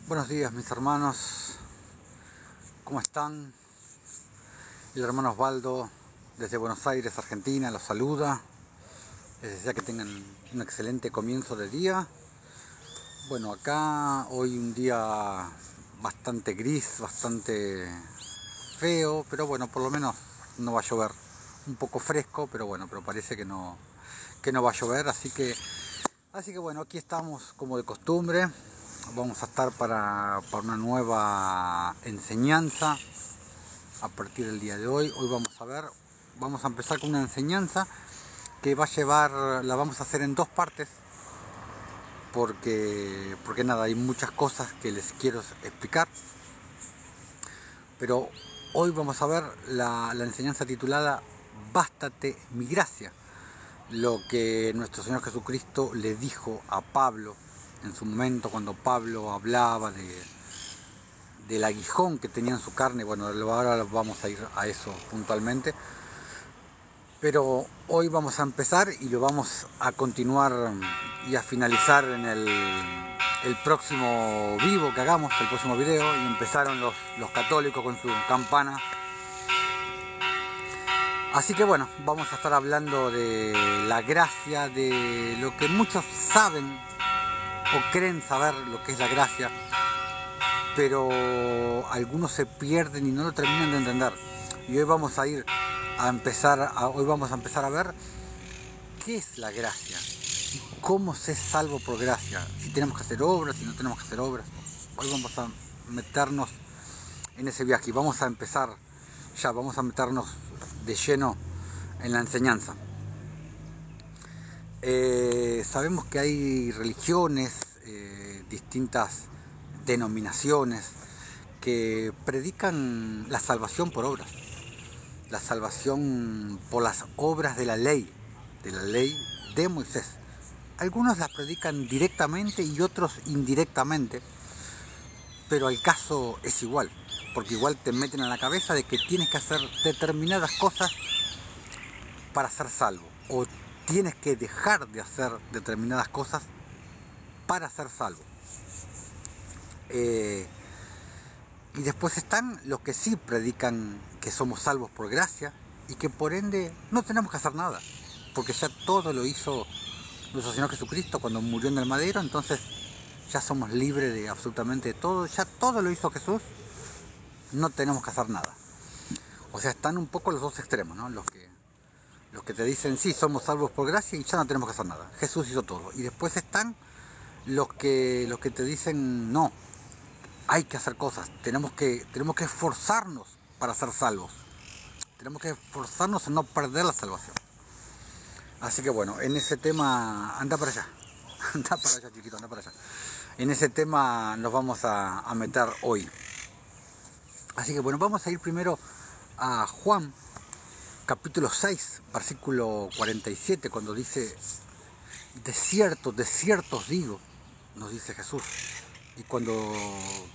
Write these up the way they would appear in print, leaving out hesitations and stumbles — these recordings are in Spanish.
Buenos días mis hermanos, ¿cómo están? El hermano Osvaldo desde Buenos Aires, Argentina, los saluda. Les desea que tengan un excelente comienzo de día. Bueno, acá hoy un día bastante gris, bastante feo, pero bueno, por lo menos no va a llover. Un poco fresco, pero bueno, pero parece que no va a llover, así que bueno, aquí estamos como de costumbre. Vamos a estar para una nueva enseñanza a partir del día de hoy. Hoy vamos a empezar con una enseñanza que la vamos a hacer en dos partes, porque nada, hay muchas cosas que les quiero explicar. Pero hoy vamos a ver la enseñanza titulada Bástate mi gracia, lo que nuestro Señor Jesucristo le dijo a Pablo en su momento, cuando Pablo hablaba del aguijón que tenía en su carne. Bueno, ahora vamos a ir a eso puntualmente, pero hoy vamos a empezar y lo vamos a continuar y a finalizar en el próximo vivo que hagamos, el próximo video. Y empezaron los católicos con su campana. Así que bueno, vamos a estar hablando de la gracia, de lo que muchos saben o creen saber lo que es la gracia, pero algunos se pierden y no lo terminan de entender. Y hoy vamos a empezar a ver qué es la gracia y cómo se es salvo por gracia, si tenemos que hacer obras, si no tenemos que hacer obras. Hoy vamos a meternos en ese viaje y vamos a meternos de lleno en la enseñanza. Sabemos que hay religiones, distintas denominaciones que predican la salvación por obras, la salvación por las obras de la ley de Moisés. Algunos las predican directamente y otros indirectamente, pero el caso es igual, porque igual te meten en la cabeza de que tienes que hacer determinadas cosas para ser salvo, o tienes que dejar de hacer determinadas cosas para ser salvo. Y después están los que sí predican que somos salvos por gracia y que por ende no tenemos que hacer nada, porque ya todo lo hizo nuestro Señor Jesucristo cuando murió en el madero. Entonces ya somos libres de absolutamente todo, ya todo lo hizo Jesús, no tenemos que hacer nada. O sea, están un poco los dos extremos, ¿no? Los que te dicen sí, somos salvos por gracia y ya no tenemos que hacer nada, Jesús hizo todo. Y después están los que te dicen no, hay que hacer cosas, tenemos que esforzarnos para ser salvos, tenemos que esforzarnos en no perder la salvación. Así que bueno, en ese tema, anda para allá chiquito, anda para allá. En ese tema nos vamos a meter hoy. Así que bueno, vamos a ir primero a Juan capítulo 6, versículo 47, cuando dice: de cierto os digo, nos dice Jesús. Y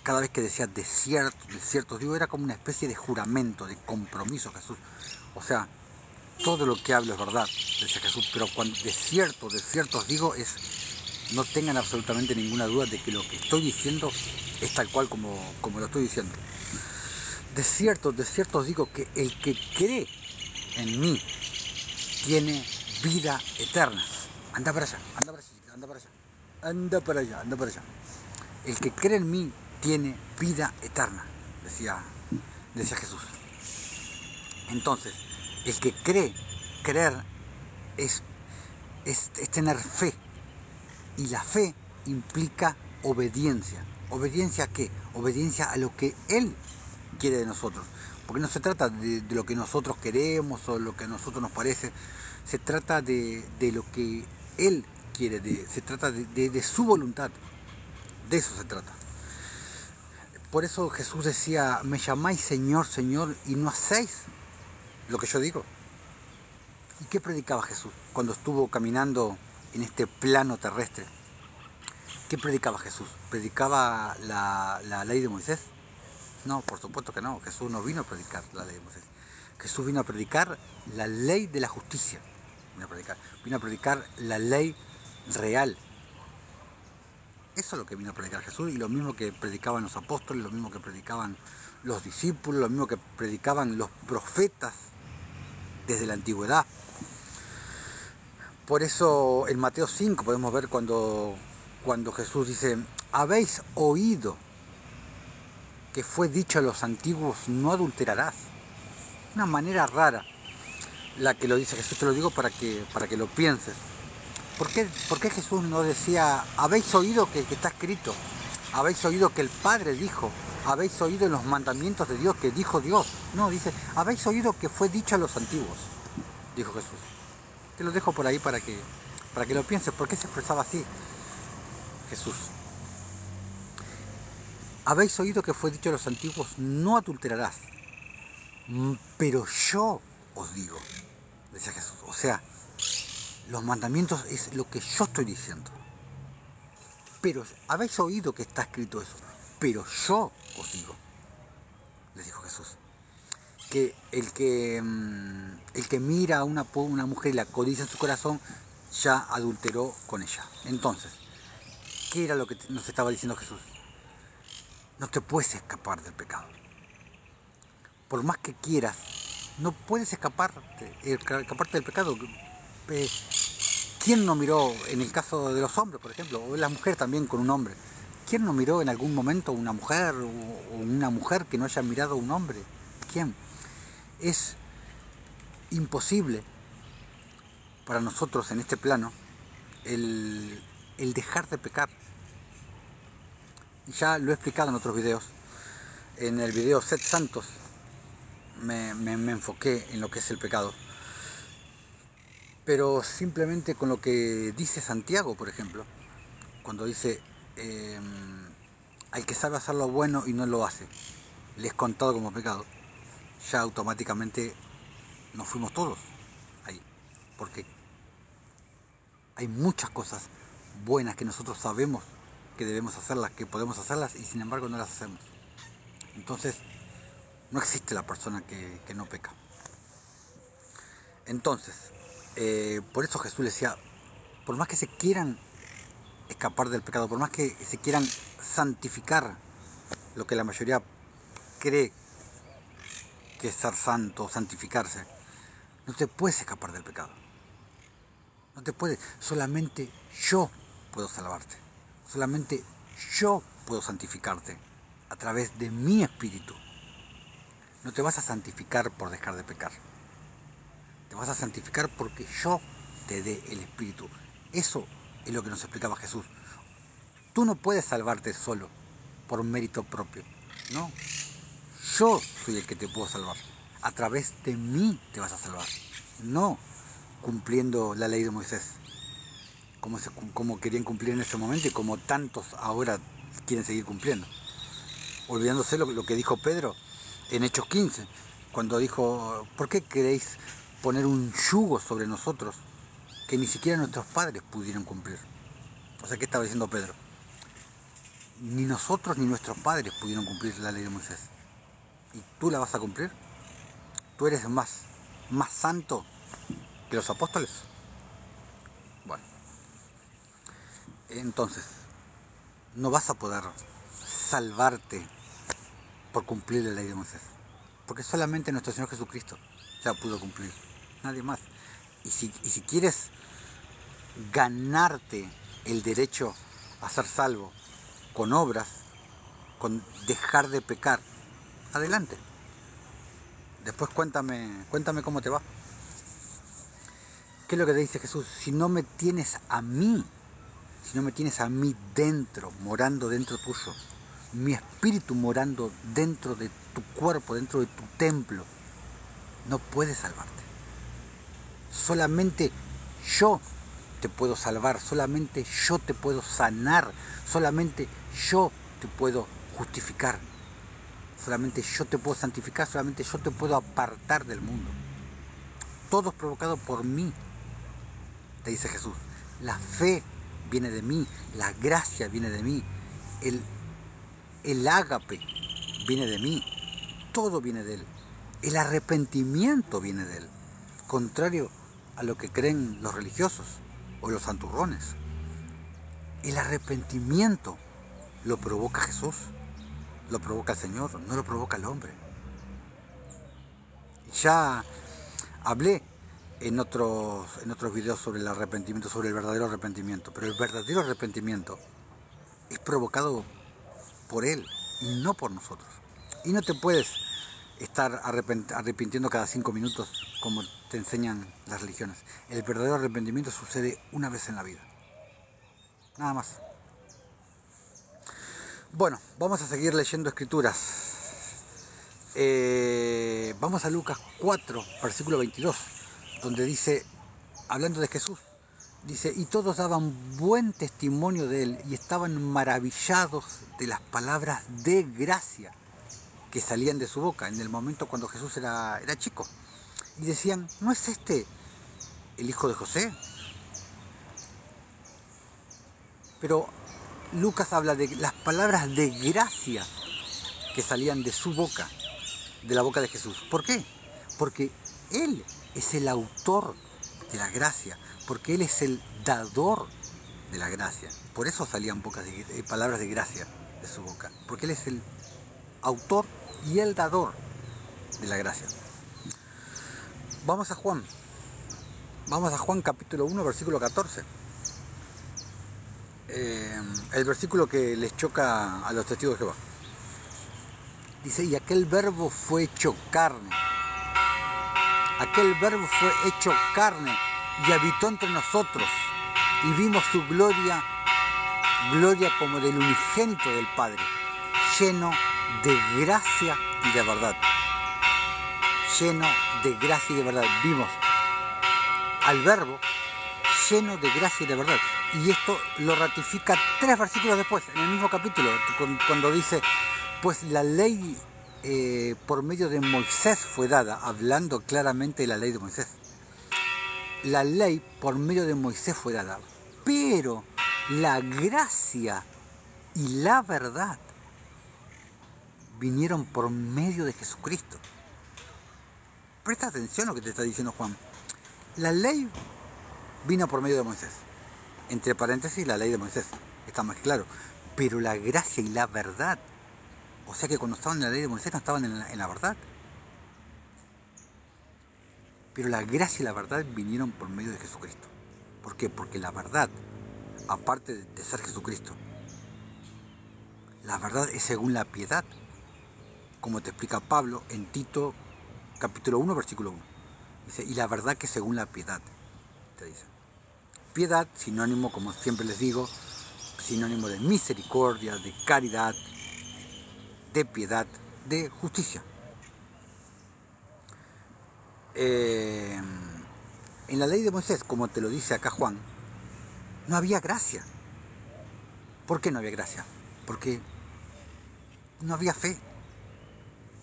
cada vez que decía de cierto os digo, era como una especie de juramento, de compromiso Jesús. O sea, todo lo que hablo es verdad, dice Jesús, pero cuando de cierto os digo, no tengan absolutamente ninguna duda de que lo que estoy diciendo es tal cual como lo estoy diciendo. De cierto os digo que el que cree en mí tiene vida eterna. Anda para allá. El que cree en mí tiene vida eterna, decía Jesús. Entonces, el que creer es tener fe. Y la fe implica obediencia. ¿Obediencia a qué? Obediencia a lo que Él quiere de nosotros. Porque no se trata de lo que nosotros queremos o lo que a nosotros nos parece. Se trata de lo que Él quiere, se trata de su voluntad. De eso se trata. Por eso Jesús decía: me llamáis Señor, Señor, y no hacéis lo que yo digo. ¿Y qué predicaba Jesús cuando estuvo caminando en este plano terrestre? ¿Qué predicaba Jesús? ¿Predicaba la ley de Moisés? No, por supuesto que no. Jesús no vino a predicar la ley de Moisés. Jesús vino a predicar la ley de la justicia. Vino a predicar la ley real. Eso es lo que vino a predicar Jesús, y lo mismo que predicaban los apóstoles, lo mismo que predicaban los discípulos, lo mismo que predicaban los profetas desde la antigüedad. Por eso en Mateo 5 podemos ver cuando Jesús dice: habéis oído que fue dicho a los antiguos, no adulterarás. Una manera rara la que lo dice Jesús, te lo digo para que lo pienses. ¿Por qué Jesús no decía: habéis oído que está escrito, habéis oído que el Padre dijo, habéis oído los mandamientos de Dios que dijo Dios? No, dice: habéis oído que fue dicho a los antiguos, dijo Jesús. Te lo dejo por ahí para que lo pienses. ¿Por qué se expresaba así Jesús? Habéis oído que fue dicho a los antiguos, no adulterarás. Pero yo os digo, decía Jesús. O sea, los mandamientos es lo que yo estoy diciendo. Pero habéis oído que está escrito eso. Pero yo os digo, les dijo Jesús, que el que mira a una mujer y la codicia en su corazón, ya adulteró con ella. Entonces, ¿qué era lo que nos estaba diciendo Jesús? No te puedes escapar del pecado. Por más que quieras, no puedes escaparte del pecado. ¿Quién no miró, en el caso de los hombres, por ejemplo, o la mujer también con un hombre? ¿Quién no miró en algún momento una mujer, o una mujer que no haya mirado a un hombre? ¿Quién? Es imposible para nosotros en este plano el dejar de pecar. Ya lo he explicado en otros videos. En el video Sed Santos me enfoqué en lo que es el pecado. Pero simplemente con lo que dice Santiago, por ejemplo, cuando dice: al que sabe hacer lo bueno y no lo hace, le es contado como pecado, ya automáticamente nos fuimos todos ahí. Porque hay muchas cosas buenas que nosotros sabemos que debemos hacerlas, que podemos hacerlas, y sin embargo no las hacemos. Entonces, no existe la persona que no peca. Entonces, por eso Jesús le decía: por más que se quieran escapar del pecado, por más que se quieran santificar, lo que la mayoría cree que es ser santo, santificarse, no te puedes escapar del pecado. No te puedes. Solamente yo puedo salvarte. Solamente yo puedo santificarte a través de mi espíritu. No te vas a santificar por dejar de pecar. Te vas a santificar porque yo te dé el espíritu. Eso es lo que nos explicaba Jesús. Tú no puedes salvarte solo, por mérito propio. No. Yo soy el que te puedo salvar. A través de mí te vas a salvar. No cumpliendo la ley de Moisés, como querían cumplir en ese momento y como tantos ahora quieren seguir cumpliendo. Olvidándose lo que dijo Pedro en Hechos 15, cuando dijo: ¿por qué queréis poner un yugo sobre nosotros que ni siquiera nuestros padres pudieron cumplir? O sea, ¿qué estaba diciendo Pedro? Ni nosotros ni nuestros padres pudieron cumplir la ley de Moisés. ¿Y tú la vas a cumplir? ¿Tú eres más santo que los apóstoles? Bueno, entonces, no vas a poder salvarte por cumplir la ley de Moisés, porque solamente nuestro Señor Jesucristo la pudo cumplir, nadie más. Y si quieres ganarte el derecho a ser salvo con obras, con dejar de pecar, adelante. Después cuéntame cómo te va. ¿Qué es lo que te dice Jesús? Si no me tienes a mí dentro, morando dentro tuyo, mi espíritu morando dentro de tu cuerpo, dentro de tu templo, no puedes salvarte. Solamente yo te puedo salvar, solamente yo te puedo sanar, solamente yo te puedo justificar, solamente yo te puedo santificar, solamente yo te puedo apartar del mundo. Todo es provocado por mí, te dice Jesús. La fe viene de mí, la gracia viene de mí, el ágape viene de mí, todo viene de Él. El arrepentimiento viene de Él, contrario a lo que creen los religiosos o los santurrones. El arrepentimiento lo provoca Jesús, lo provoca el Señor, no lo provoca el hombre. Ya hablé en otros videos sobre el arrepentimiento, sobre el verdadero arrepentimiento, pero el verdadero arrepentimiento es provocado por Él y no por nosotros. Y no te puedes estar arrepintiendo cada 5 minutos como te enseñan las religiones. El verdadero arrepentimiento sucede una vez en la vida. Nada más. Bueno, vamos a seguir leyendo escrituras. Vamos a Lucas 4, versículo 22, donde dice, hablando de Jesús, dice, y todos daban buen testimonio de él y estaban maravillados de las palabras de gracia que salían de su boca en el momento cuando Jesús era chico. Y decían, ¿no es este el hijo de José? Pero Lucas habla de las palabras de gracia que salían de su boca, de la boca de Jesús. ¿Por qué? Porque Él es el autor de la gracia, porque Él es el dador de la gracia. Por eso salían palabras de gracia de su boca, porque Él es el autor y el dador de la gracia. Vamos a Juan capítulo 1, versículo 14. El versículo que les choca a los testigos de Jehová. Dice, y aquel verbo fue hecho carne. Aquel verbo fue hecho carne y habitó entre nosotros. Y vimos su gloria, gloria como del unigénito del Padre, lleno de gracia y de verdad. Lleno de gracia y de verdad. Vimos al verbo lleno de gracia y de verdad. Y esto lo ratifica 3 versículos después, en el mismo capítulo, cuando dice, pues la ley por medio de Moisés fue dada, hablando claramente de la ley de Moisés. La ley por medio de Moisés fue dada, pero la gracia y la verdad vinieron por medio de Jesucristo. Presta atención a lo que te está diciendo Juan. La ley vino por medio de Moisés. Entre paréntesis, la ley de Moisés. Está más claro. Pero la gracia y la verdad. O sea que cuando estaban en la ley de Moisés no estaban en la verdad. Pero la gracia y la verdad vinieron por medio de Jesucristo. ¿Por qué? Porque la verdad, aparte de ser Jesucristo, la verdad es según la piedad. Como te explica Pablo en Tito capítulo 1, versículo 1. Dice, y la verdad que según la piedad, te dice. Piedad, sinónimo, como siempre les digo, sinónimo de misericordia, de caridad, de piedad, de justicia. En la ley de Moisés, como te lo dice acá Juan, no había gracia. ¿Por qué no había gracia? Porque no había fe.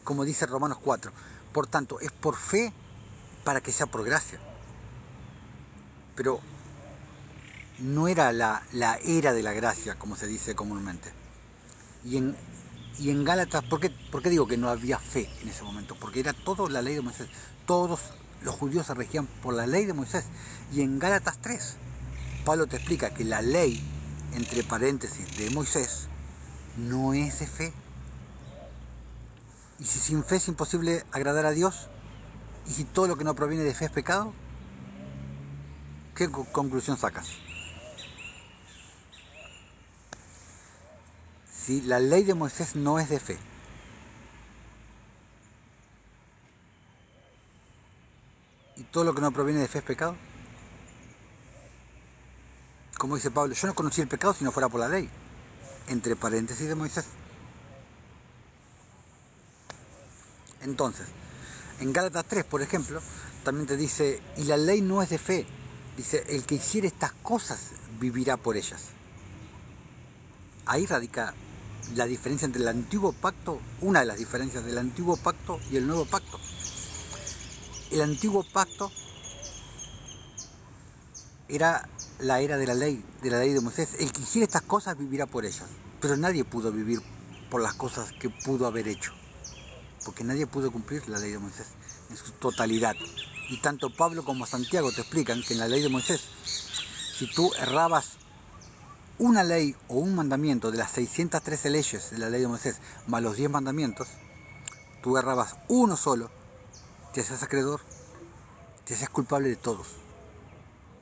Como dice Romanos 4. Por tanto, es por fe para que sea por gracia. Pero no era la era de la gracia, como se dice comúnmente. Y en Gálatas, ¿por qué digo que no había fe en ese momento? Porque era todo la ley de Moisés. Todos los judíos se regían por la ley de Moisés. Y en Gálatas 3, Pablo te explica que la ley, entre paréntesis, de Moisés, no es de fe. Y si sin fe es imposible agradar a Dios, y si todo lo que no proviene de fe es pecado, ¿qué conclusión sacas? Si la ley de Moisés no es de fe, y todo lo que no proviene de fe es pecado, como dice Pablo, yo no conocí el pecado si no fuera por la ley, entre paréntesis de Moisés. Entonces, en Gálatas 3, por ejemplo, también te dice, y la ley no es de fe, dice, el que hiciere estas cosas vivirá por ellas. Ahí radica la diferencia entre el antiguo pacto, una de las diferencias del antiguo pacto y el nuevo pacto. El antiguo pacto era la era de la ley de Moisés. El que hiciera estas cosas vivirá por ellas. Pero nadie pudo vivir por las cosas que pudo haber hecho. Porque nadie pudo cumplir la ley de Moisés en su totalidad. Y tanto Pablo como Santiago te explican que en la ley de Moisés, si tú errabas una ley o un mandamiento de las 613 leyes de la ley de Moisés, más los 10 mandamientos, tú agarrabas uno solo, te hacías acreedor, te hacías culpable de todos.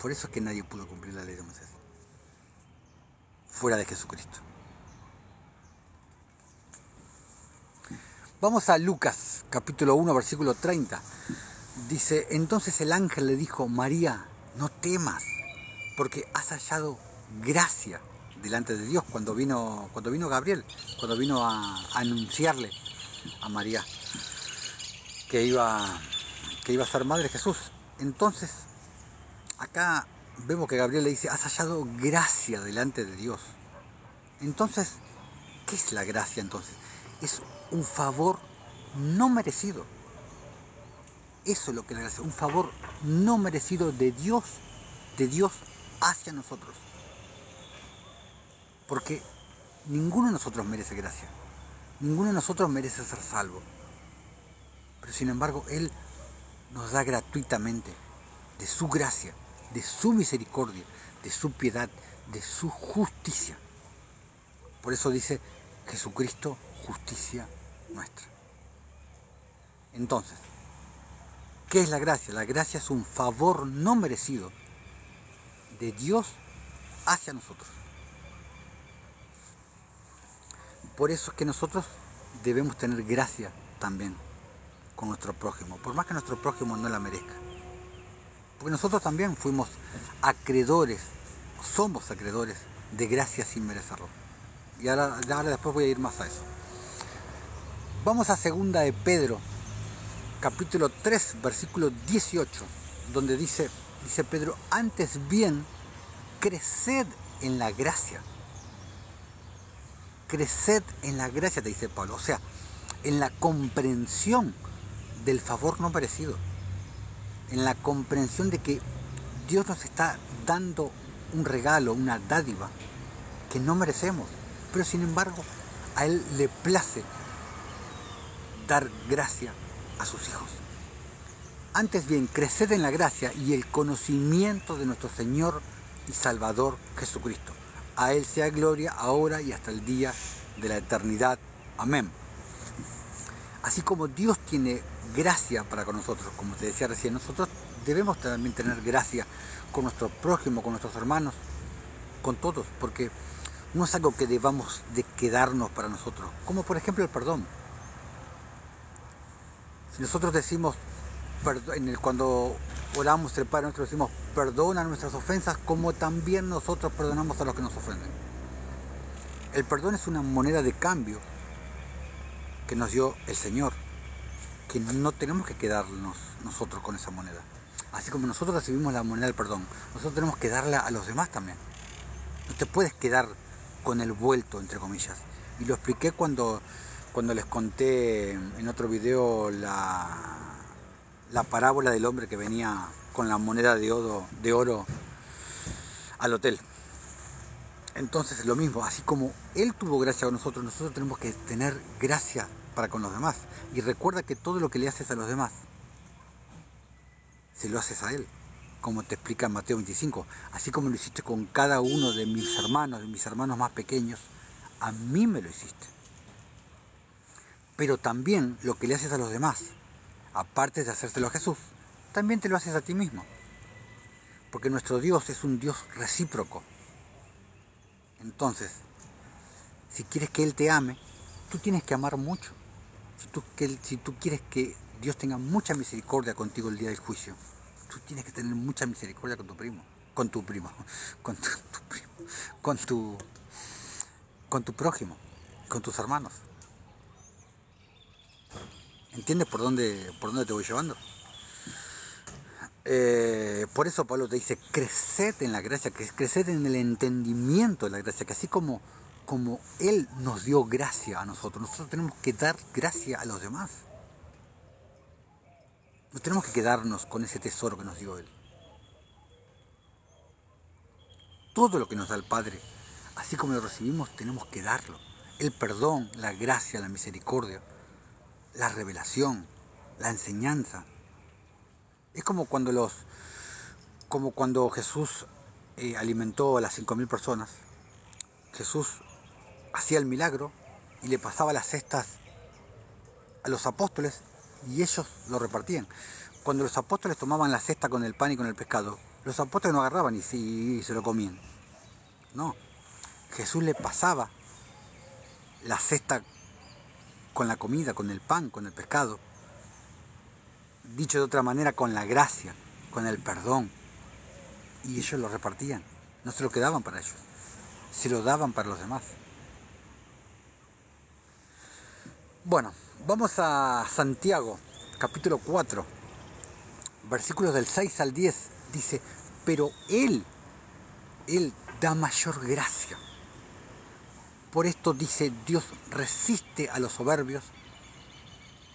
Por eso es que nadie pudo cumplir la ley de Moisés, fuera de Jesucristo. Vamos a Lucas, capítulo 1, versículo 30. Dice, entonces el ángel le dijo, María, no temas, porque has hallado gracia delante de Dios. Cuando vino Gabriel, cuando vino a anunciarle a María que iba a ser madre de Jesús. Entonces, acá vemos que Gabriel le dice, has hallado gracia delante de Dios. Entonces, ¿qué es la gracia entonces? Es un favor no merecido. Eso es lo que es la gracia, un favor no merecido de Dios hacia nosotros. Porque ninguno de nosotros merece gracia. Ninguno de nosotros merece ser salvo. Pero sin embargo, Él nos da gratuitamente de su gracia, de su misericordia, de su piedad, de su justicia. Por eso dice Jesucristo, justicia nuestra. Entonces, ¿qué es la gracia? La gracia es un favor no merecido de Dios hacia nosotros. Por eso es que nosotros debemos tener gracia también con nuestro prójimo, por más que nuestro prójimo no la merezca. Porque nosotros también fuimos acreedores, somos acreedores de gracia sin merecerlo. Y ahora después voy a ir más a eso. Vamos a 2 de Pedro, capítulo 3, versículo 18, donde dice Pedro, antes bien, creced en la gracia. Creced en la gracia, te dice Pablo, o sea, en la comprensión del favor no merecido, en la comprensión de que Dios nos está dando un regalo, una dádiva que no merecemos, pero sin embargo a Él le place dar gracia a sus hijos. Antes bien, creced en la gracia y el conocimiento de nuestro Señor y Salvador Jesucristo. A Él sea gloria ahora y hasta el día de la eternidad. Amén. Así como Dios tiene gracia para con nosotros, como te decía recién, nosotros debemos también tener gracia con nuestro prójimo, con nuestros hermanos, con todos, porque no es algo que debamos de quedarnos para nosotros, como por ejemplo el perdón. Si nosotros decimos, cuando oramos el Padre Nuestro, decimos, perdona nuestras ofensas como también nosotros perdonamos a los que nos ofenden. El perdón es una moneda de cambio que nos dio el Señor, que no tenemos que quedarnos nosotros con esa moneda. Así como nosotros recibimos la moneda del perdón, nosotros tenemos que darla a los demás también. No te puedes quedar con el vuelto, entre comillas. Y lo expliqué cuando les conté en otro video la parábola del hombre que venía con la moneda de oro al hotel. Entonces lo mismo, así como Él tuvo gracia con nosotros, nosotros tenemos que tener gracia para con los demás. Y recuerda que todo lo que le haces a los demás, se lo haces a Él, como te explica en Mateo 25. Así como lo hiciste con cada uno de mis hermanos más pequeños, a mí me lo hiciste. Pero también lo que le haces a los demás, aparte de hacérselo a Jesús, también te lo haces a ti mismo. Porque nuestro Dios es un Dios recíproco. Entonces, si quieres que Él te ame, tú tienes que amar mucho. Si tú quieres que Dios tenga mucha misericordia contigo el día del juicio, tú tienes que tener mucha misericordia con tu prójimo, con tus hermanos. ¿Entiendes por dónde te voy llevando? Por eso Pablo te dice, creced en la gracia, creced en el entendimiento de la gracia, que así como Él nos dio gracia a nosotros tenemos que dar gracia a los demás. No tenemos que quedarnos con ese tesoro que nos dio Él. Todo lo que nos da el Padre, así como lo recibimos, tenemos que darlo. El perdón, la gracia, la misericordia, la revelación, la enseñanza. Es como cuando Jesús alimentó a las 5.000 personas Jesús hacía el milagro y le pasaba las cestas a los apóstoles y ellos lo repartían. Cuando los apóstoles tomaban la cesta con el pan y con el pescado, los apóstoles no agarraban y se lo comían. No, Jesús le pasaba la cesta con la comida, con el pan, con el pescado. Dicho de otra manera, con la gracia, con el perdón. Y ellos lo repartían. No se lo quedaban para ellos, se lo daban para los demás. Bueno, vamos a Santiago, capítulo 4, versículos del 6 al 10. Dice, pero Él da mayor gracia. Por esto dice, Dios resiste a los soberbios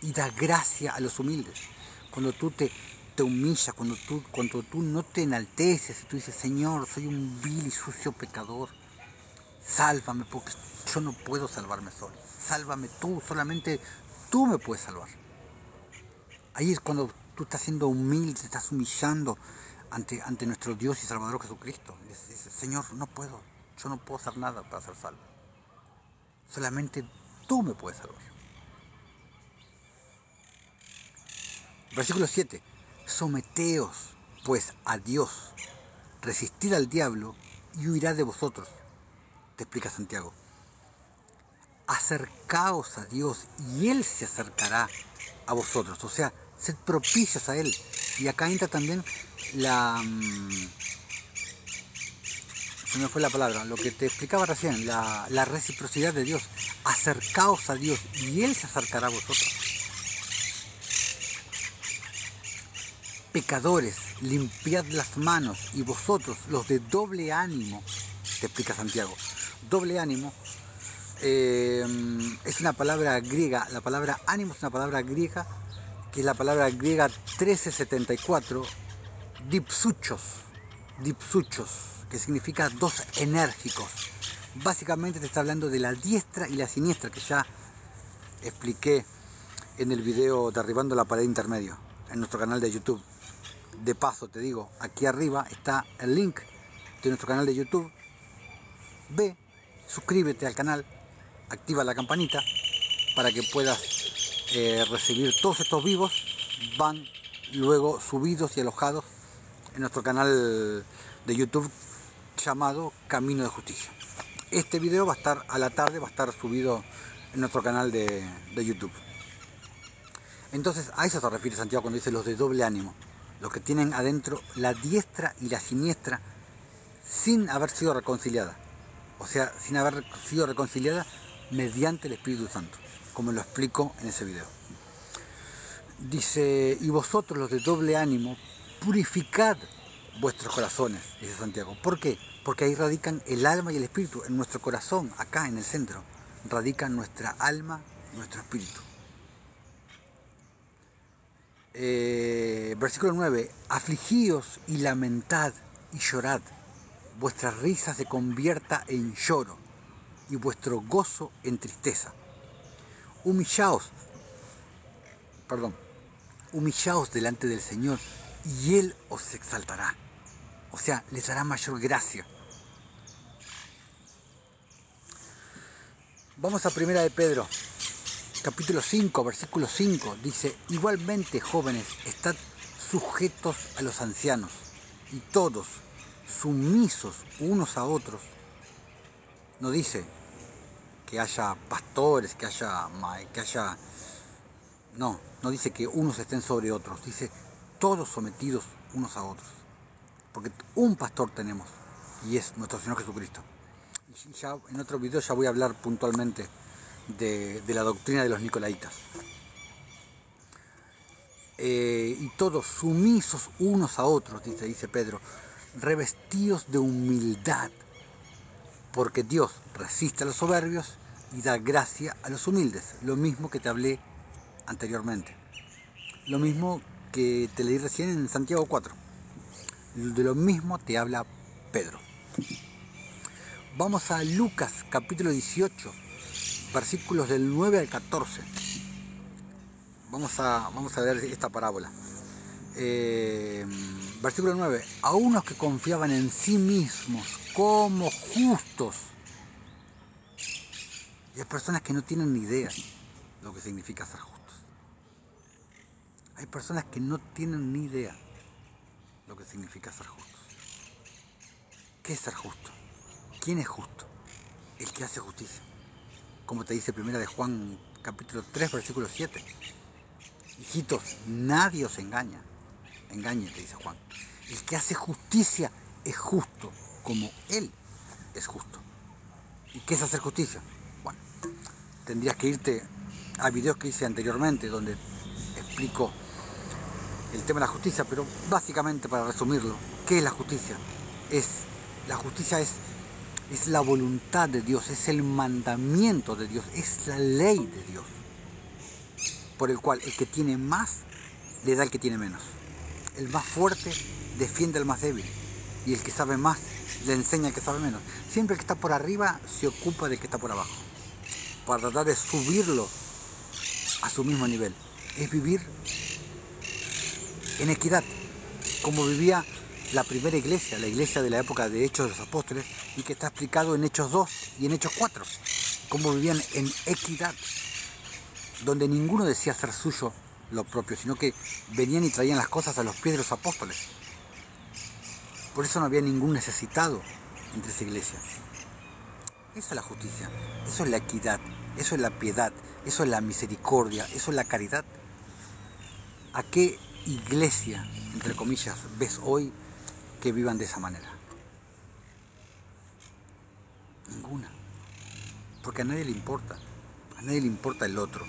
y da gracia a los humildes. Cuando tú te humillas, cuando tú no te enalteces y tú dices, Señor, soy un vil y sucio pecador, sálvame porque yo no puedo salvarme solo. Sálvame tú, solamente tú me puedes salvar. Ahí es cuando tú estás siendo humilde, te estás humillando ante nuestro Dios y Salvador Jesucristo. Y dices, Señor, no puedo, yo no puedo hacer nada para ser salvo. Solamente tú me puedes salvar. Versículo 7. Someteos pues a Dios, resistid al diablo y huirá de vosotros. Te explica Santiago. Acercaos a Dios y Él se acercará a vosotros. O sea, sed propicios a Él. Y acá entra también se me fue la palabra, lo que te explicaba recién, la reciprocidad de Dios. Acercaos a Dios y Él se acercará a vosotros. Pecadores, limpiad las manos, y vosotros, los de doble ánimo, te explica Santiago. Doble ánimo es una palabra griega, la palabra ánimo es una palabra griega, que es la palabra griega 1374, dipsuchos, que significa dos enérgicos. Básicamente te está hablando de la diestra y la siniestra, que ya expliqué en el video Derribando la pared intermedio, en nuestro canal de YouTube. De paso te digo, aquí arriba está el link de nuestro canal de YouTube. Ve, suscríbete al canal, activa la campanita para que puedas recibir todos estos vivos. Van luego subidos y alojados en nuestro canal de YouTube llamado Camino de Justicia. Este video va a estar a la tarde, va a estar subido en nuestro canal de YouTube. Entonces a eso se refiere Santiago cuando dice los de doble ánimo, los que tienen adentro la diestra y la siniestra sin haber sido reconciliada. O sea, sin haber sido reconciliada mediante el Espíritu Santo, como lo explico en ese video. Dice, y vosotros los de doble ánimo, purificad vuestros corazones, dice Santiago. ¿Por qué? Porque ahí radican el alma y el espíritu. En nuestro corazón, acá en el centro, radican nuestra alma y nuestro espíritu. Versículo 9. Afligíos y lamentad y llorad. Vuestra risa se convierta en lloro y vuestro gozo en tristeza. Humillaos delante del Señor y Él os exaltará. O sea, les dará mayor gracia. Vamos a Primera de Pedro, capítulo 5, versículo 5. Dice, igualmente, jóvenes, estad sujetos a los ancianos y todos sumisos unos a otros. No dice que haya pastores, no dice que unos estén sobre otros, dice todos sometidos unos a otros. Porque un pastor tenemos y es nuestro Señor Jesucristo. Y ya en otro video ya voy a hablar puntualmente de la doctrina de los nicolaitas. Y todos sumisos unos a otros, dice Pedro, revestidos de humildad, porque Dios resiste a los soberbios y da gracia a los humildes. Lo mismo que te hablé anteriormente. Lo mismo que te leí recién en Santiago 4. De lo mismo te habla Pedro. Vamos a Lucas capítulo 18, versículos del 9 al 14. Vamos a ver esta parábola. Versículo 9. A unos que confiaban en sí mismos como justos Y hay personas que no tienen ni idea lo que significa ser justos. Hay personas que no tienen ni idea lo que significa ser justos. ¿Qué es ser justo? ¿Quién es justo? El que hace justicia. Como te dice Primera de Juan, capítulo 3, versículo 7. Hijitos, nadie os engaña. Engañe, te dice Juan. El que hace justicia es justo, como Él es justo. ¿Y qué es hacer justicia? Bueno, tendrías que irte a videos que hice anteriormente, donde explico el tema de la justicia, pero básicamente, para resumirlo, ¿qué es la justicia? La justicia es la voluntad de Dios, es el mandamiento de Dios, es la ley de Dios, por el cual el que tiene más le da al que tiene menos. El más fuerte defiende al más débil, y el que sabe más le enseña al que sabe menos. Siempre el que está por arriba se ocupa del que está por abajo, para tratar de subirlo a su mismo nivel. Es vivir en equidad, como vivía la primera iglesia, la iglesia de la época de Hechos de los Apóstoles, y que está explicado en Hechos 2 y en Hechos 4, cómo vivían en equidad, donde ninguno decía ser suyo lo propio, sino que venían y traían las cosas a los pies de los apóstoles. Por eso no había ningún necesitado entre esa iglesia. Eso es la justicia, eso es la equidad, eso es la piedad, eso es la misericordia, eso es la caridad. ¿A qué iglesia, entre comillas, ves hoy que vivan de esa manera? Ninguna. Porque a nadie le importa. A nadie le importa el otro.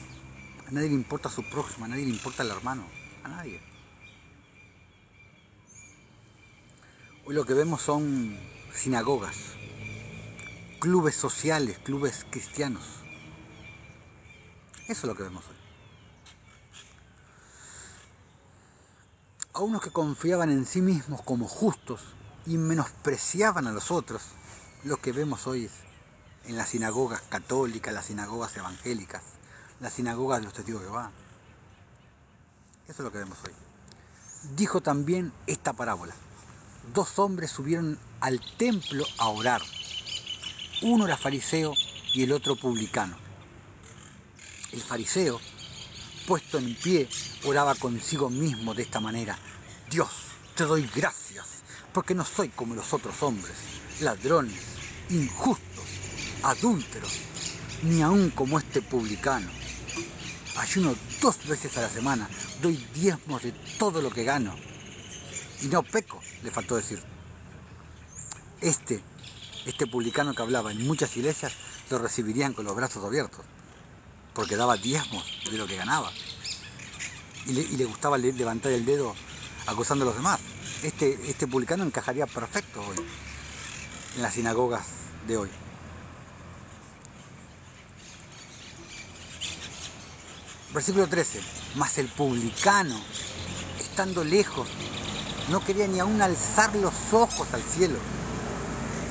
A nadie le importa su prójimo. A nadie le importa el hermano. A nadie. Hoy lo que vemos son sinagogas, clubes sociales, clubes cristianos. Eso es lo que vemos hoy. A unos que confiaban en sí mismos como justos y menospreciaban a los otros, lo que vemos hoy es en las sinagogas católicas, las sinagogas evangélicas, las sinagogas de los testigos de Jehová. Eso es lo que vemos hoy. Dijo también esta parábola. 2 hombres subieron al templo a orar. Uno era fariseo y el otro publicano. El fariseo, puesto en pie, oraba consigo mismo de esta manera: Dios, te doy gracias, porque no soy como los otros hombres, ladrones, injustos, adúlteros, ni aun como este publicano. Ayuno 2 veces a la semana, doy diezmos de todo lo que gano, y no peco, le faltó decir. Este publicano que hablaba en muchas iglesias lo recibirían con los brazos abiertos, porque daba diezmos de lo que ganaba. Y le gustaba levantar el dedo acusando a los demás. Este publicano encajaría perfecto hoy en las sinagogas de hoy. Versículo 13. Mas el publicano, estando lejos, no quería ni aún alzar los ojos al cielo,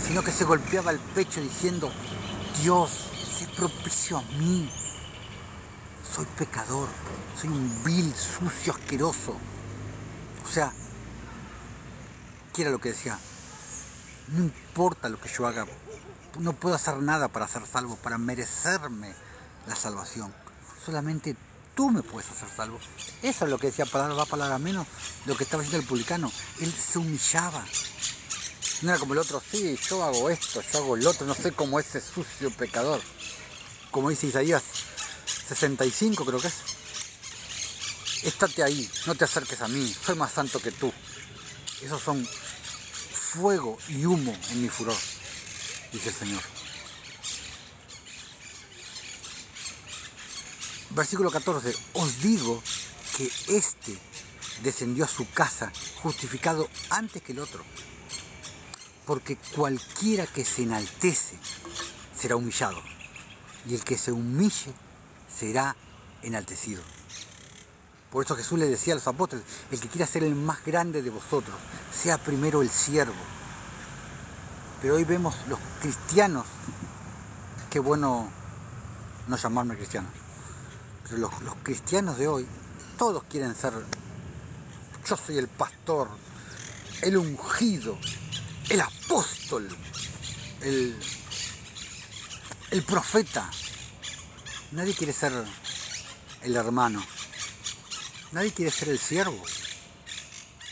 sino que se golpeaba el pecho diciendo: Dios, sé propicio a mí. Soy pecador, soy un vil, sucio, asqueroso. O sea, ¿qué era lo que decía? No importa lo que yo haga, no puedo hacer nada para ser salvo, para merecerme la salvación. Solamente tú me puedes hacer salvo. Eso es lo que decía, palabra menos, lo que estaba diciendo el publicano. Él se humillaba. No era como el otro: sí, yo hago esto, yo hago el otro, no soy como ese sucio pecador. Como dice Isaías 65, creo que es. Estate ahí, no te acerques a mí, soy más santo que tú. Esos son fuego y humo en mi furor, dice el Señor. Versículo 14. Os digo que este descendió a su casa justificado antes que el otro. Porque cualquiera que se enaltece será humillado, y el que se humille será enaltecido. Por eso Jesús le decía a los apóstoles: el que quiera ser el más grande de vosotros, sea primero el siervo. Pero hoy vemos los cristianos, qué bueno no llamarme cristiano, pero los cristianos de hoy, todos quieren ser: yo soy el pastor, el ungido, el apóstol, el profeta. Nadie quiere ser el hermano. Nadie quiere ser el siervo.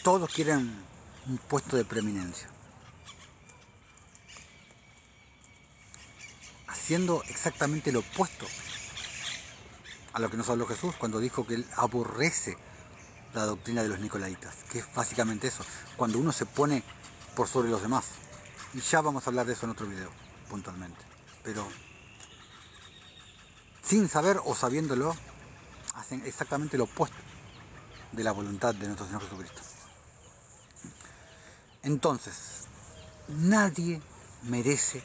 Todos quieren un puesto de preeminencia. Haciendo exactamente lo opuesto a lo que nos habló Jesús cuando dijo que él aborrece la doctrina de los nicolaitas, que es básicamente eso, cuando uno se pone por sobre los demás. Y ya vamos a hablar de eso en otro video, puntualmente. Pero sin saber o sabiéndolo, hacen exactamente lo opuesto de la voluntad de nuestro Señor Jesucristo. Entonces, nadie merece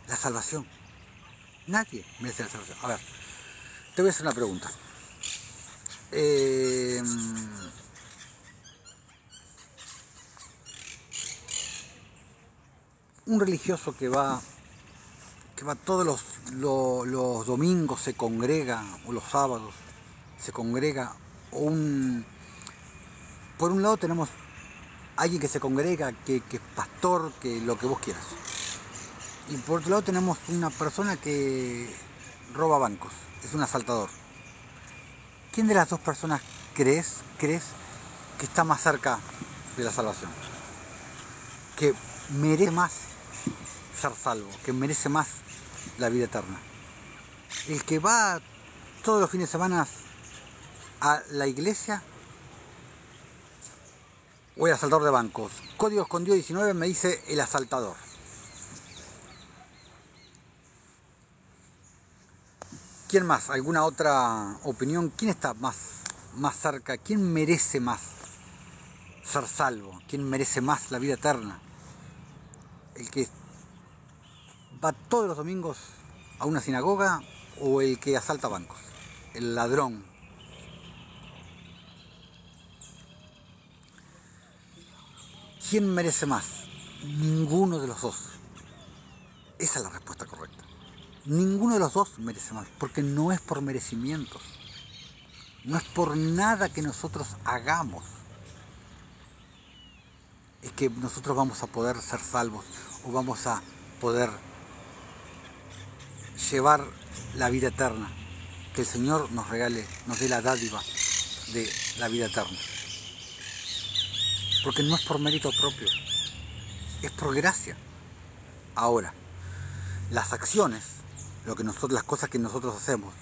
la salvación. Nadie merece la salvación. A ver, te voy a hacer una pregunta. Un religioso que va todos los domingos, se congrega, o los sábados, se congrega, por un lado tenemos alguien que se congrega, que es pastor, que lo que vos quieras. Y por otro lado tenemos una persona que roba bancos, es un asaltador. ¿Quién de las dos personas crees que está más cerca de la salvación? Que merece más ser salvo, que merece más la vida eterna. El que va todos los fines de semana a la iglesia o el asaltador de bancos. Código escondido 19 me dice el asaltador. ¿Quién más? ¿Alguna otra opinión? ¿Quién está más cerca? ¿Quién merece más ser salvo? ¿Quién merece más la vida eterna? ¿El que va todos los domingos a una sinagoga o el que asalta bancos? El ladrón. ¿Quién merece más? Ninguno de los dos. Esa es la respuesta correcta. Ninguno de los dos merece más, porque no es por merecimientos. No es por nada que nosotros hagamos. Es que nosotros vamos a poder ser salvos o vamos a poder llevar la vida eterna. Que el Señor nos regale, nos dé la dádiva de la vida eterna. Porque no es por mérito propio, es por gracia. Ahora, las acciones, las cosas que nosotros hacemos,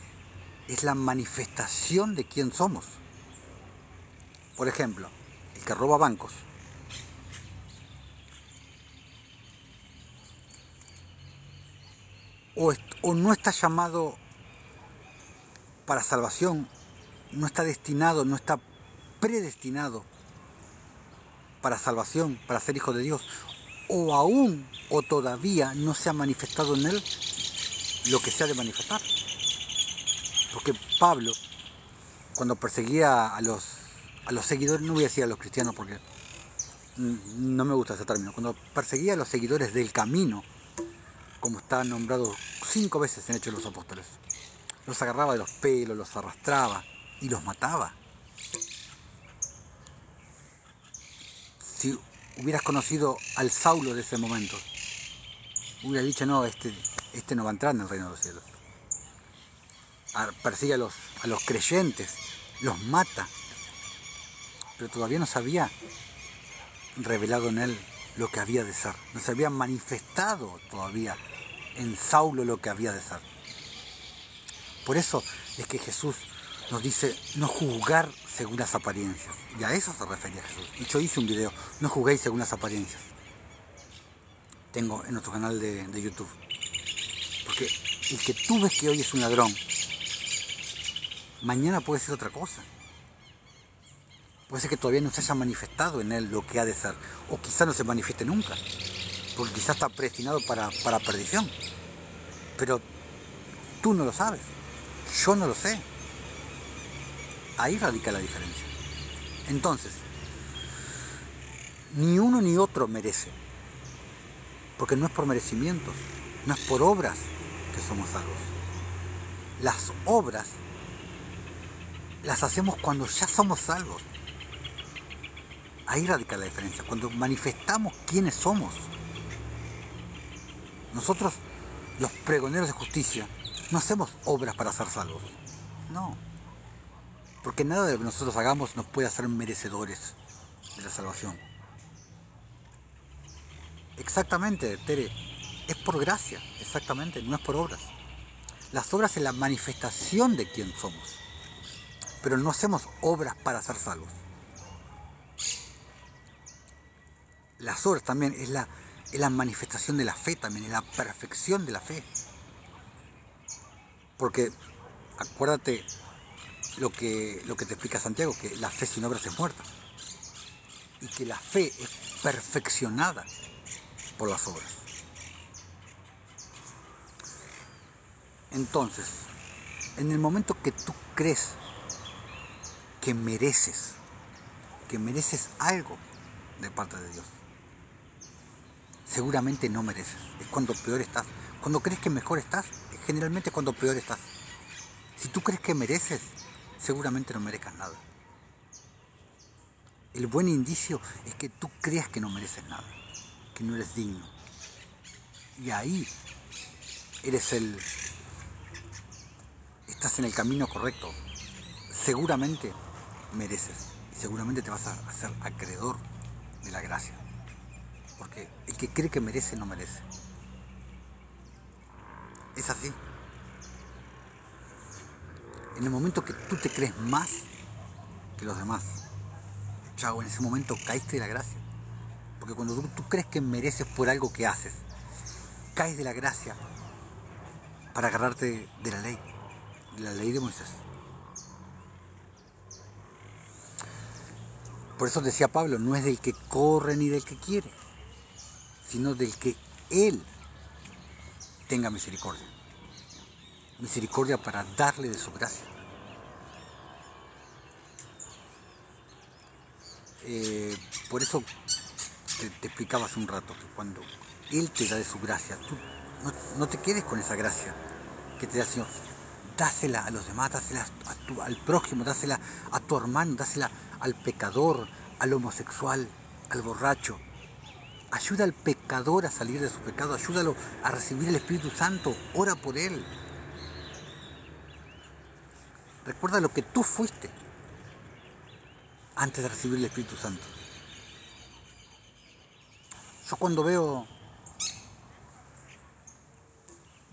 es la manifestación de quién somos. Por ejemplo, el que roba bancos, o no está llamado para salvación, no está destinado, no está predestinado para salvación, para ser hijo de Dios, o aún o todavía no se ha manifestado en él lo que se ha de manifestar. Porque Pablo, cuando perseguía a los seguidores, no voy a decir a los cristianos porque no me gusta ese término, cuando perseguía a los seguidores del camino, como está nombrado 5 veces en Hechos de los Apóstoles, los agarraba de los pelos, los arrastraba y los mataba. Si hubieras conocido al Saulo de ese momento, hubieras dicho, no, este no va a entrar en el reino de los cielos. Persigue a los creyentes, los mata, pero todavía no se había revelado en él lo que había de ser. No se había manifestado todavía en Saulo lo que había de ser. Por eso es que Jesús nos dice no juzgar según las apariencias. Y a eso se refería Jesús. Y yo hice un video, no juzguéis según las apariencias. Tengo en nuestro canal de YouTube. Porque el que tú ves que hoy es un ladrón, mañana puede ser otra cosa. Puede ser que todavía no se haya manifestado en él lo que ha de ser. O quizás no se manifieste nunca. Porque quizás está predestinado para perdición. Pero tú no lo sabes. Yo no lo sé. Ahí radica la diferencia. Entonces, ni uno ni otro merece. Porque no es por merecimientos, no es por obras que somos salvos. Las obras las hacemos cuando ya somos salvos. Ahí radica la diferencia, cuando manifestamos quiénes somos. Nosotros, los pregoneros de justicia, No hacemos obras para ser salvos. No. Porque nada de lo que nosotros hagamos nos puede hacer merecedores de la salvación. Exactamente, Tere. Es por gracia, exactamente, no es por obras. Las obras es la manifestación de quién somos. Pero no hacemos obras para ser salvos. Las obras también es la manifestación de la fe también, es la perfección de la fe. Porque acuérdate lo que te explica Santiago, que la fe sin obras es muerta. Y que la fe es perfeccionada por las obras. Entonces, en el momento que tú crees que mereces algo de parte de Dios, seguramente no mereces. Es cuando peor estás. Cuando crees que mejor estás, generalmente es cuando peor estás. Si tú crees que mereces, seguramente no merezcas nada. El buen indicio es que tú creas que no mereces nada, que no eres digno. Y ahí estás en el camino correcto. Seguramente mereces y seguramente te vas a hacer acreedor de la gracia. Porque el que cree que merece, no merece. Es así. En el momento que tú te crees más que los demás, chao, en ese momento caíste de la gracia. Porque cuando tú crees que mereces por algo que haces, caes de la gracia para agarrarte de la ley de Moisés. Por eso decía Pablo, no es del que corre ni del que quiere, sino del que Él tenga misericordia. Misericordia para darle de su gracia. Por eso te explicaba hace un rato que cuando Él te da de su gracia, tú no te quedes con esa gracia que te da el Señor. Dásela a los demás, dásela al prójimo, dásela a tu hermano, dásela al pecador, al homosexual, al borracho. Ayuda al pecador a salir de su pecado, ayúdalo a recibir el Espíritu Santo, ora por él. Recuerda lo que tú fuiste antes de recibir el Espíritu Santo. Yo cuando veo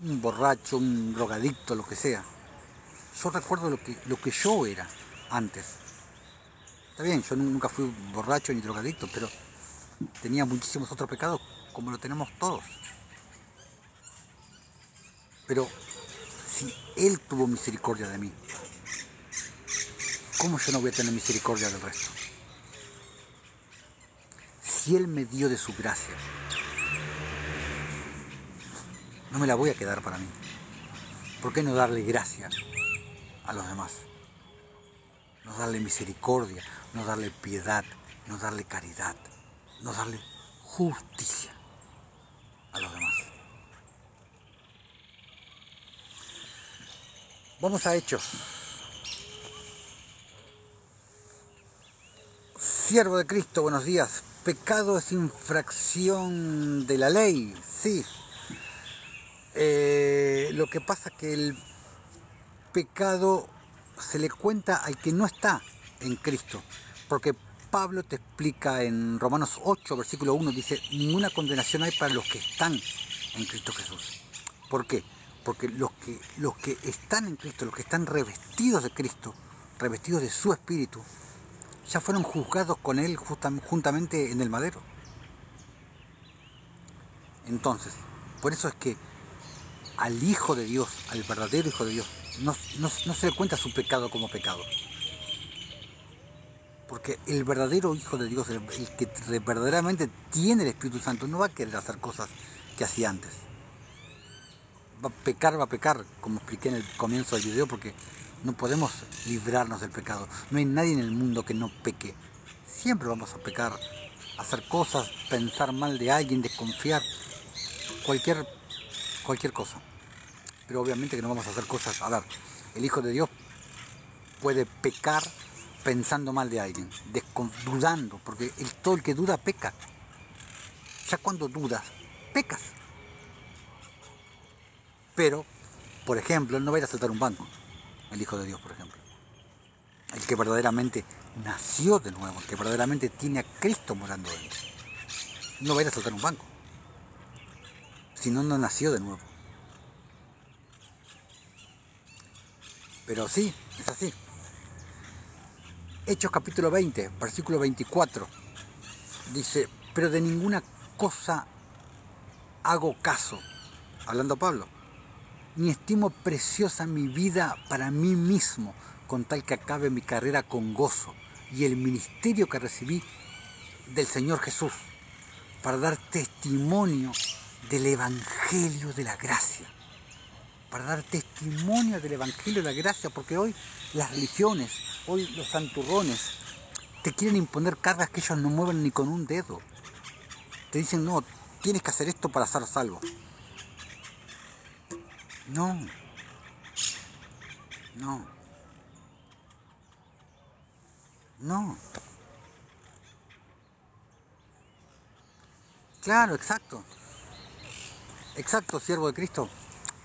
un borracho, un drogadicto, lo que sea, yo recuerdo lo que yo era antes. Está bien, yo nunca fui borracho ni drogadicto, pero tenía muchísimos otros pecados, como lo tenemos todos. Pero si Él tuvo misericordia de mí, ¿cómo yo no voy a tener misericordia del resto? Si Él me dio de su gracia, no me la voy a quedar para mí. ¿Por qué no darle gracia a los demás? No darle misericordia, no darle piedad, no darle caridad, no darle justicia a los demás. Vamos a Hechos. Siervo de Cristo, buenos días. Pecado es infracción de la ley, sí. Lo que pasa es que el pecado se le cuenta al que no está en Cristo, porque Pablo te explica en Romanos 8, versículo 1, dice, ninguna condenación hay para los que están en Cristo Jesús. ¿Por qué? Porque los que están en Cristo, los que están revestidos de Cristo, revestidos de su Espíritu, ya fueron juzgados con Él juntamente en el madero. Entonces, por eso es que al Hijo de Dios, al verdadero Hijo de Dios, no se le cuenta su pecado como pecado. Porque el verdadero Hijo de Dios, el que verdaderamente tiene el Espíritu Santo, no va a querer hacer cosas que hacía antes. Va a pecar, como expliqué en el comienzo del video, porque no podemos librarnos del pecado. No hay nadie en el mundo que no peque. Siempre vamos a pecar, hacer cosas, pensar mal de alguien, desconfiar, cualquier cosa. Pero obviamente que no vamos a hacer cosas. A ver, el Hijo de Dios puede pecar pensando mal de alguien, dudando, porque todo el que duda peca. Ya cuando dudas, pecas. Pero Por ejemplo, él no va a ir a asaltar un banco, el Hijo de Dios, por ejemplo. El que verdaderamente nació de nuevo, el que verdaderamente tiene a Cristo morando en él. No va a ir a asaltar un banco, si no, no nació de nuevo. Pero sí, es así. Hechos capítulo 20, versículo 24, dice, pero de ninguna cosa hago caso, hablando Pablo, ni estimo preciosa mi vida para mí mismo, con tal que acabe mi carrera con gozo y el ministerio que recibí del Señor Jesús, para dar testimonio del Evangelio de la gracia. Para dar testimonio del Evangelio de la gracia, porque hoy las religiones, hoy los santurrones, te quieren imponer cargas que ellos no mueven ni con un dedo. Te dicen, no, tienes que hacer esto para ser salvo. No, no, no. Claro, exacto. Exacto, siervo de Cristo.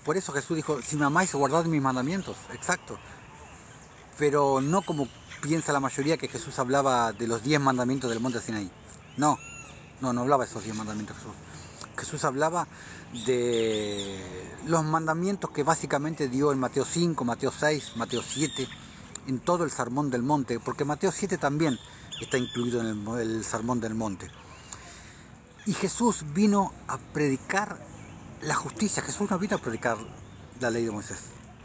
Por eso Jesús dijo, si me amáis, guardad mis mandamientos. Exacto. Pero no como piensa la mayoría que Jesús hablaba de los 10 mandamientos del monte Sinaí. No, no hablaba de esos 10 mandamientos Jesús. Jesús hablaba de los mandamientos que básicamente dio en Mateo 5, Mateo 6, Mateo 7, en todo el Sermón del Monte, porque Mateo 7 también está incluido en el Sermón del Monte. Y Jesús vino a predicar la justicia. Jesús no vino a predicar la ley de Moisés.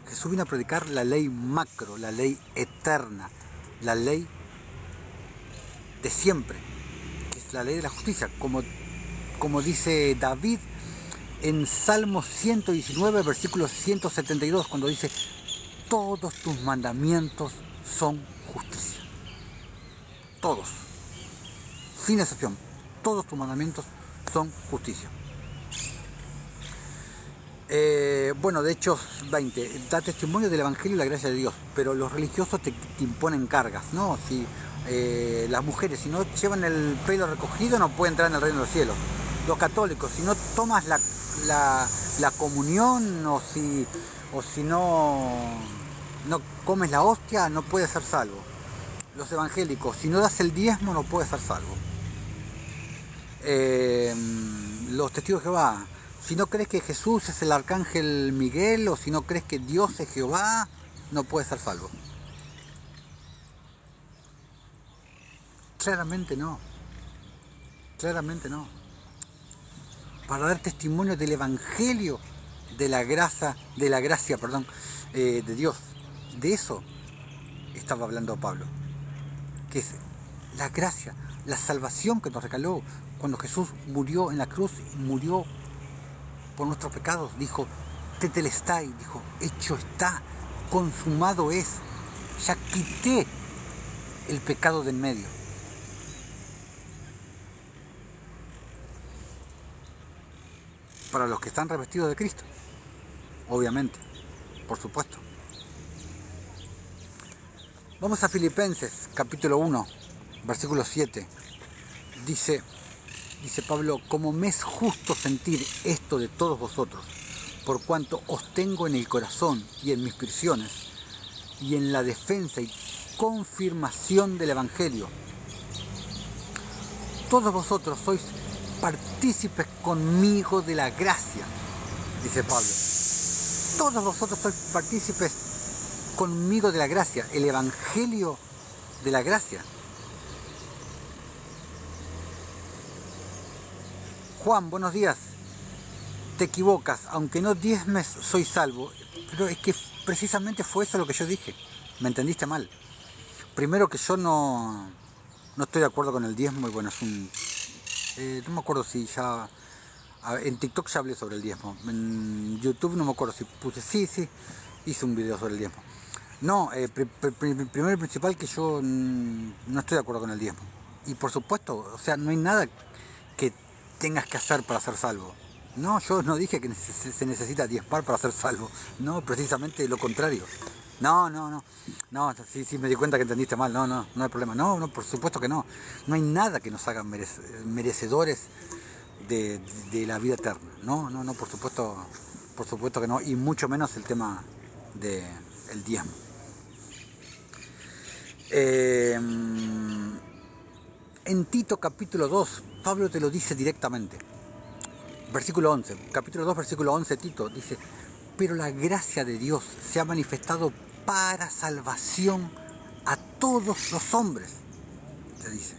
Jesús vino a predicar la ley macro, la ley eterna, la ley de siempre, que es la ley de la justicia, como dice David en Salmo 119, versículo 172, cuando dice, todos tus mandamientos son justicia. Todos, sin excepción, todos tus mandamientos son justicia. Bueno, de hecho 20, da testimonio del Evangelio y la gracia de Dios, pero los religiosos te imponen cargas, ¿no? Si las mujeres, si no llevan el pelo recogido, no pueden entrar en el reino de los cielos. Los católicos, si no tomas la comunión o si no comes la hostia, no puedes ser salvo. Los evangélicos, si no das el diezmo, no puedes ser salvo. Los testigos de Jehová, si no crees que Jesús es el arcángel Miguel o si no crees que Dios es Jehová, no puedes ser salvo. Claramente no. Claramente no. Para dar testimonio del Evangelio de la gracia, de Dios. De eso estaba hablando Pablo. Que es la gracia, la salvación que nos regaló cuando Jesús murió en la cruz, murió por nuestros pecados, dijo, tetelestai, dijo, hecho está, consumado es, ya quité el pecado de en medio. Para los que están revestidos de Cristo, obviamente, por supuesto. Vamos a Filipenses, capítulo 1, versículo 7. Dice Pablo, como me es justo sentir esto de todos vosotros, por cuanto os tengo en el corazón y en mis prisiones, y en la defensa y confirmación del Evangelio. Todos vosotros sois partícipes conmigo de la gracia, dice Pablo. Todos vosotros sois partícipes conmigo de la gracia, el Evangelio de la gracia. Juan, buenos días. Te equivocas, aunque no diezmes, soy salvo. Pero es que precisamente fue eso lo que yo dije. Me entendiste mal. Primero que yo no estoy de acuerdo con el diezmo y bueno, es un... no me acuerdo si ya... En TikTok ya hablé sobre el diezmo. En YouTube no me acuerdo si puse... Sí, hice un video sobre el diezmo. No, primero y principal que yo no estoy de acuerdo con el diezmo. Y por supuesto, o sea, no hay nada que tengas que hacer para ser salvo. No, yo no dije que se necesita diezmar para ser salvo. No, precisamente lo contrario. No, sí, me di cuenta que entendiste mal. No hay problema. No, por supuesto que no. No hay nada que nos haga merecedores de la vida eterna. No, por por supuesto que no, y mucho menos el tema del diezmo. En Tito capítulo 2, Pablo te lo dice directamente. Versículo 11, capítulo 2, versículo 11, Tito dice: pero la gracia de Dios se ha manifestado para salvación a todos los hombres, te dice.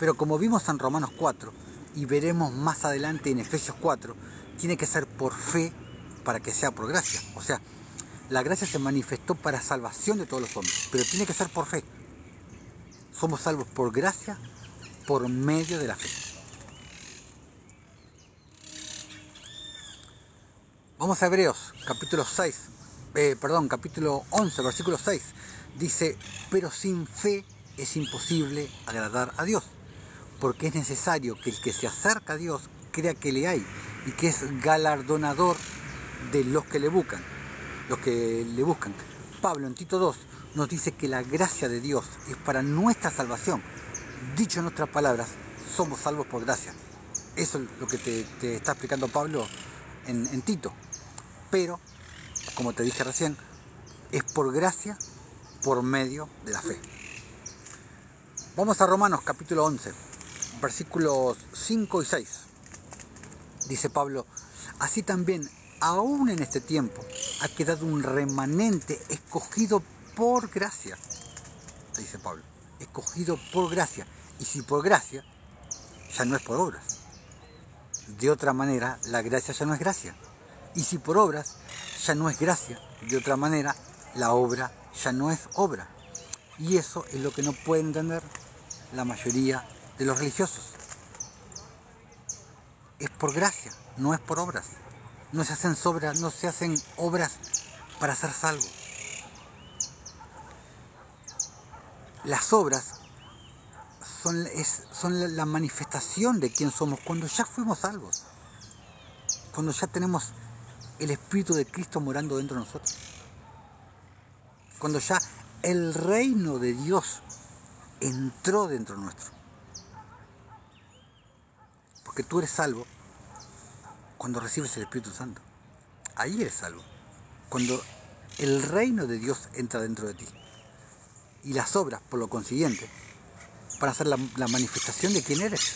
Pero como vimos en Romanos 4 y veremos más adelante en Efesios 4, tiene que ser por fe para que sea por gracia. O sea, la gracia se manifestó para salvación de todos los hombres, pero tiene que ser por fe. Somos salvos por gracia, por medio de la fe. Vamos a Hebreos, capítulo 11, versículo 6. Dice: pero sin fe es imposible agradar a Dios, porque es necesario que el que se acerca a Dios crea que le hay y que es galardonador de los que le buscan. Pablo en Tito 2 nos dice que la gracia de Dios es para nuestra salvación. Dicho en otras palabras, somos salvos por gracia. Eso es lo que te está explicando Pablo en Tito. Pero, como te dije recién, es por gracia, por medio de la fe. Vamos a Romanos capítulo 11, versículos 5 y 6. Dice Pablo: así también, aún en este tiempo, ha quedado un remanente escogido por gracia. Dice Pablo, escogido por gracia. Y si por gracia, ya no es por obras. De otra manera, la gracia ya no es gracia. Y si por obras, ya no es gracia. De otra manera, la obra ya no es obra. Y eso es lo que no puede entender la mayoría de los religiosos. Es por gracia, no es por obras. No se hacen obras para ser salvos. Las obras son la manifestación de quién somos cuando ya fuimos salvos. Cuando ya tenemos el Espíritu de Cristo morando dentro de nosotros. Cuando ya el reino de Dios entró dentro nuestro. Porque tú eres salvo cuando recibes el Espíritu Santo. Ahí eres salvo. Cuando el reino de Dios entra dentro de ti. Y las obras, por lo consiguiente, para hacer la manifestación de quién eres.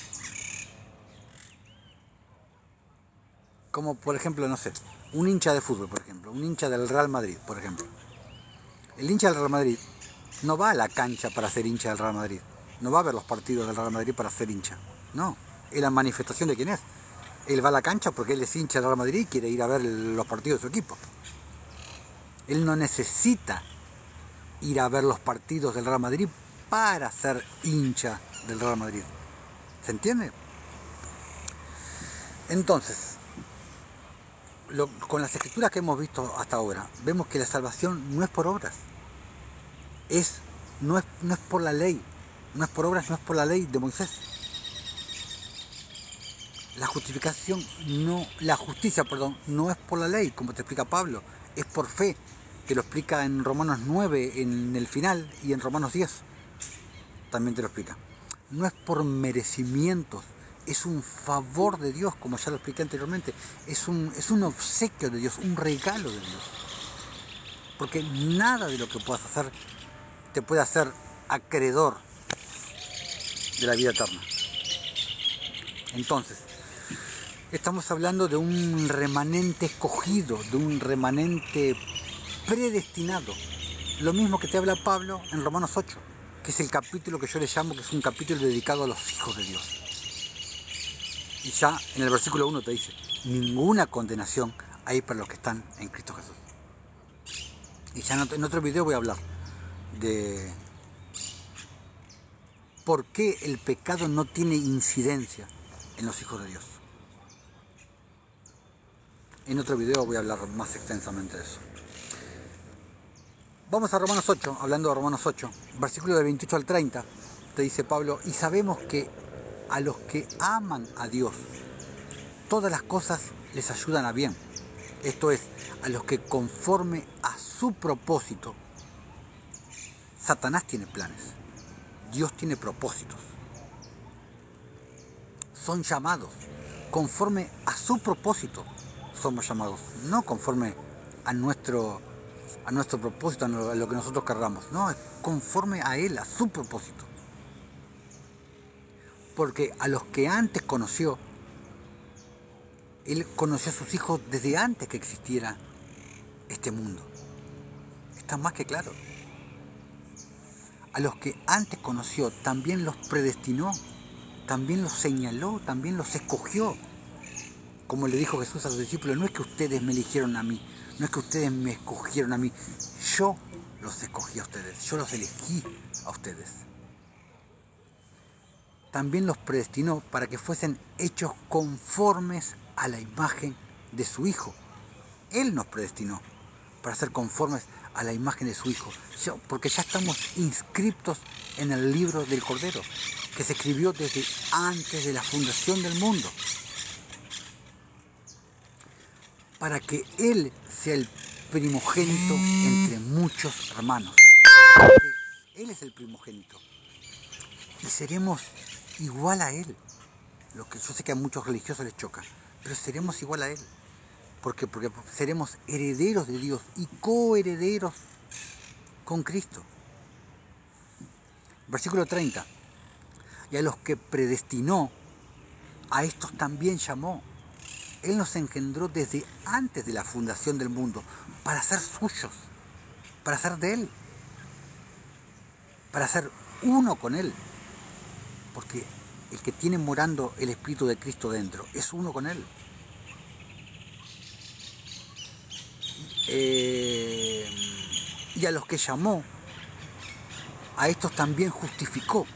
Como por ejemplo, no sé, un hincha de fútbol, por ejemplo, un hincha del Real Madrid, por ejemplo. El hincha del Real Madrid no va a la cancha para ser hincha del Real Madrid. No va a ver los partidos del Real Madrid para ser hincha. No, es la manifestación de quién es. Él va a la cancha porque él es hincha del Real Madrid y quiere ir a ver los partidos de su equipo. Él no necesita ir a ver los partidos del Real Madrid para ser hincha del Real Madrid. ¿Se entiende? Entonces, con las escrituras que hemos visto hasta ahora, vemos que la salvación no es por obras. No es por la ley. No es por obras, no es por la ley de Moisés. La justicia, no es por la ley, como te explica Pablo, es por fe. Te lo explica en Romanos 9, en el final, y en Romanos 10. También te lo explica. No es por merecimientos, es un favor de Dios, como ya lo expliqué anteriormente. Es un obsequio de Dios, un regalo de Dios. Porque nada de lo que puedas hacer te puede hacer acreedor de la vida eterna. Entonces, estamos hablando de un remanente escogido, de un remanente predestinado. Lo mismo que te habla Pablo en Romanos 8, que es el capítulo que yo le llamo, que es un capítulo dedicado a los hijos de Dios. Y ya en el versículo 1 te dice: ninguna condenación hay para los que están en Cristo Jesús. Y ya en otro video voy a hablar de por qué el pecado no tiene incidencia en los hijos de Dios. En otro video voy a hablar más extensamente de eso. Vamos a Romanos 8, hablando de Romanos 8, versículo del 28 al 30, te dice Pablo: y sabemos que a los que aman a Dios, todas las cosas les ayudan a bien. Esto es, a los que conforme a su propósito. Satanás tiene planes, Dios tiene propósitos. Son llamados conforme a su propósito. somos llamados, no conforme a nuestro propósito, a lo que nosotros querramos, no, es conforme a Él, a su propósito. Porque a los que antes conoció, Él conoció a sus hijos desde antes que existiera este mundo. Está más que claro. A los que antes conoció, también los predestinó, también los señaló, también los escogió. Como le dijo Jesús a sus discípulos, no es que ustedes me eligieron a mí, no es que ustedes me escogieron a mí, yo los escogí a ustedes, yo los elegí a ustedes. También los predestinó para que fuesen hechos conformes a la imagen de su Hijo. Él nos predestinó para ser conformes a la imagen de su Hijo, porque ya estamos inscriptos en el libro del Cordero, que se escribió desde antes de la fundación del mundo, para que Él sea el primogénito entre muchos hermanos. Porque Él es el primogénito y seremos igual a Él. Lo que yo sé que a muchos religiosos les choca, pero seremos igual a Él. ¿Por qué? Porque seremos herederos de Dios y coherederos con Cristo. Versículo 30. Y a los que predestinó, a estos también llamó. Él nos engendró desde antes de la fundación del mundo para ser suyos, para ser de Él, para ser uno con Él. Porque el que tiene morando el Espíritu de Cristo dentro es uno con Él. Y a los que llamó, a estos también justificó.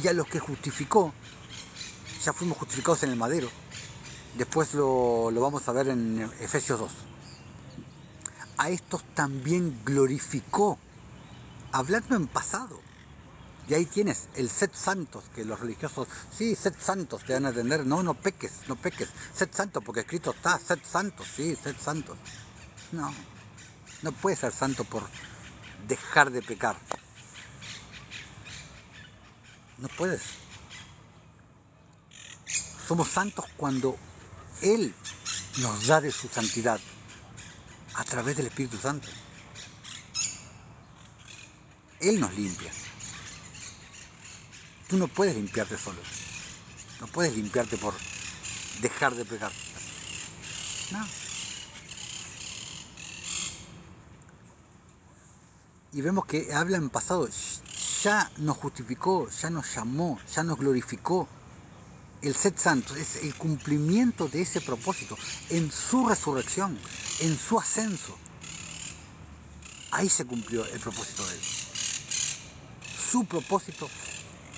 Y a los que justificó, ya fuimos justificados en el madero. Después lo vamos a ver en Efesios 2. A estos también glorificó, hablando en pasado. Y ahí tienes el sed santos, que los religiosos, sí, sed santos, te van a entender, no peques, sed santos, porque escrito está, sed santos, sí, sed santos. No puedes ser santo por dejar de pecar. No puedes. Somos santos cuando Él nos da de su santidad a través del Espíritu Santo. Él nos limpia. Tú no puedes limpiarte solo. No puedes limpiarte por dejar de pecar. No. Y vemos que habla en pasado. Ya nos justificó, ya nos llamó, ya nos glorificó. El sed santo es el cumplimiento de ese propósito en su resurrección, en su ascenso. Ahí se cumplió el propósito de Él. Su propósito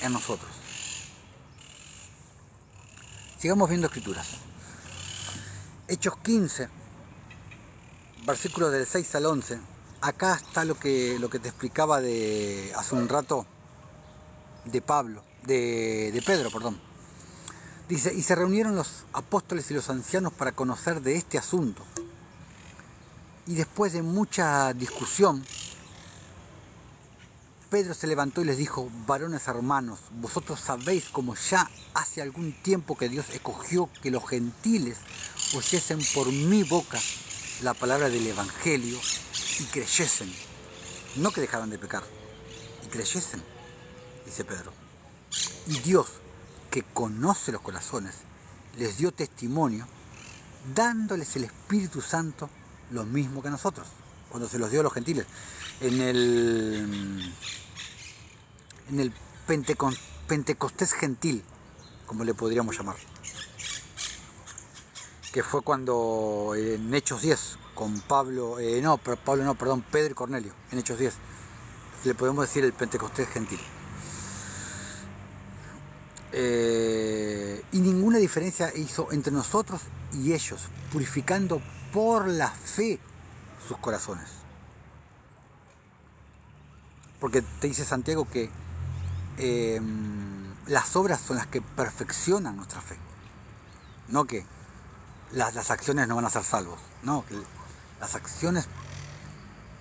en nosotros. Sigamos viendo escrituras. Hechos 15, versículos del 6 al 11. Acá está lo que te explicaba hace un rato de Pedro, perdón. Dice, y se reunieron los apóstoles y los ancianos para conocer de este asunto. Y después de mucha discusión, Pedro se levantó y les dijo, varones hermanos, vosotros sabéis como ya hace algún tiempo que Dios escogió que los gentiles oyesen por mi boca la palabra del Evangelio y creyesen. No que dejaran de pecar, y creyesen, dice Pedro. Y Dios, que conoce los corazones, les dio testimonio, dándoles el Espíritu Santo lo mismo que a nosotros, cuando se los dio a los gentiles. En el Pentecostés gentil, como le podríamos llamar, que fue cuando en Hechos 10, con Pedro y Cornelio, en Hechos 10, le podemos decir el Pentecostés gentil. Y ninguna diferencia hizo entre nosotros y ellos, purificando por la fe sus corazones. Porque te dice Santiago que las obras son las que perfeccionan nuestra fe. No que las acciones no van a ser salvos. No, que las acciones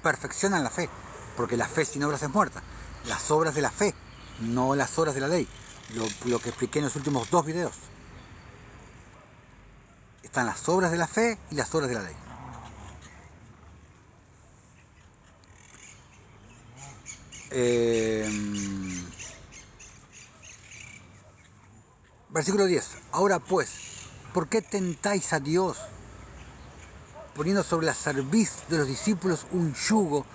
perfeccionan la fe. Porque la fe sin obras es muerta. Las obras de la fe, no las obras de la ley. Lo que expliqué en los últimos 2 videos. están las obras de la fe y las obras de la ley. Versículo 10. Ahora pues, ¿por qué tentáis a Dios poniendo sobre la cerviz de los discípulos un yugo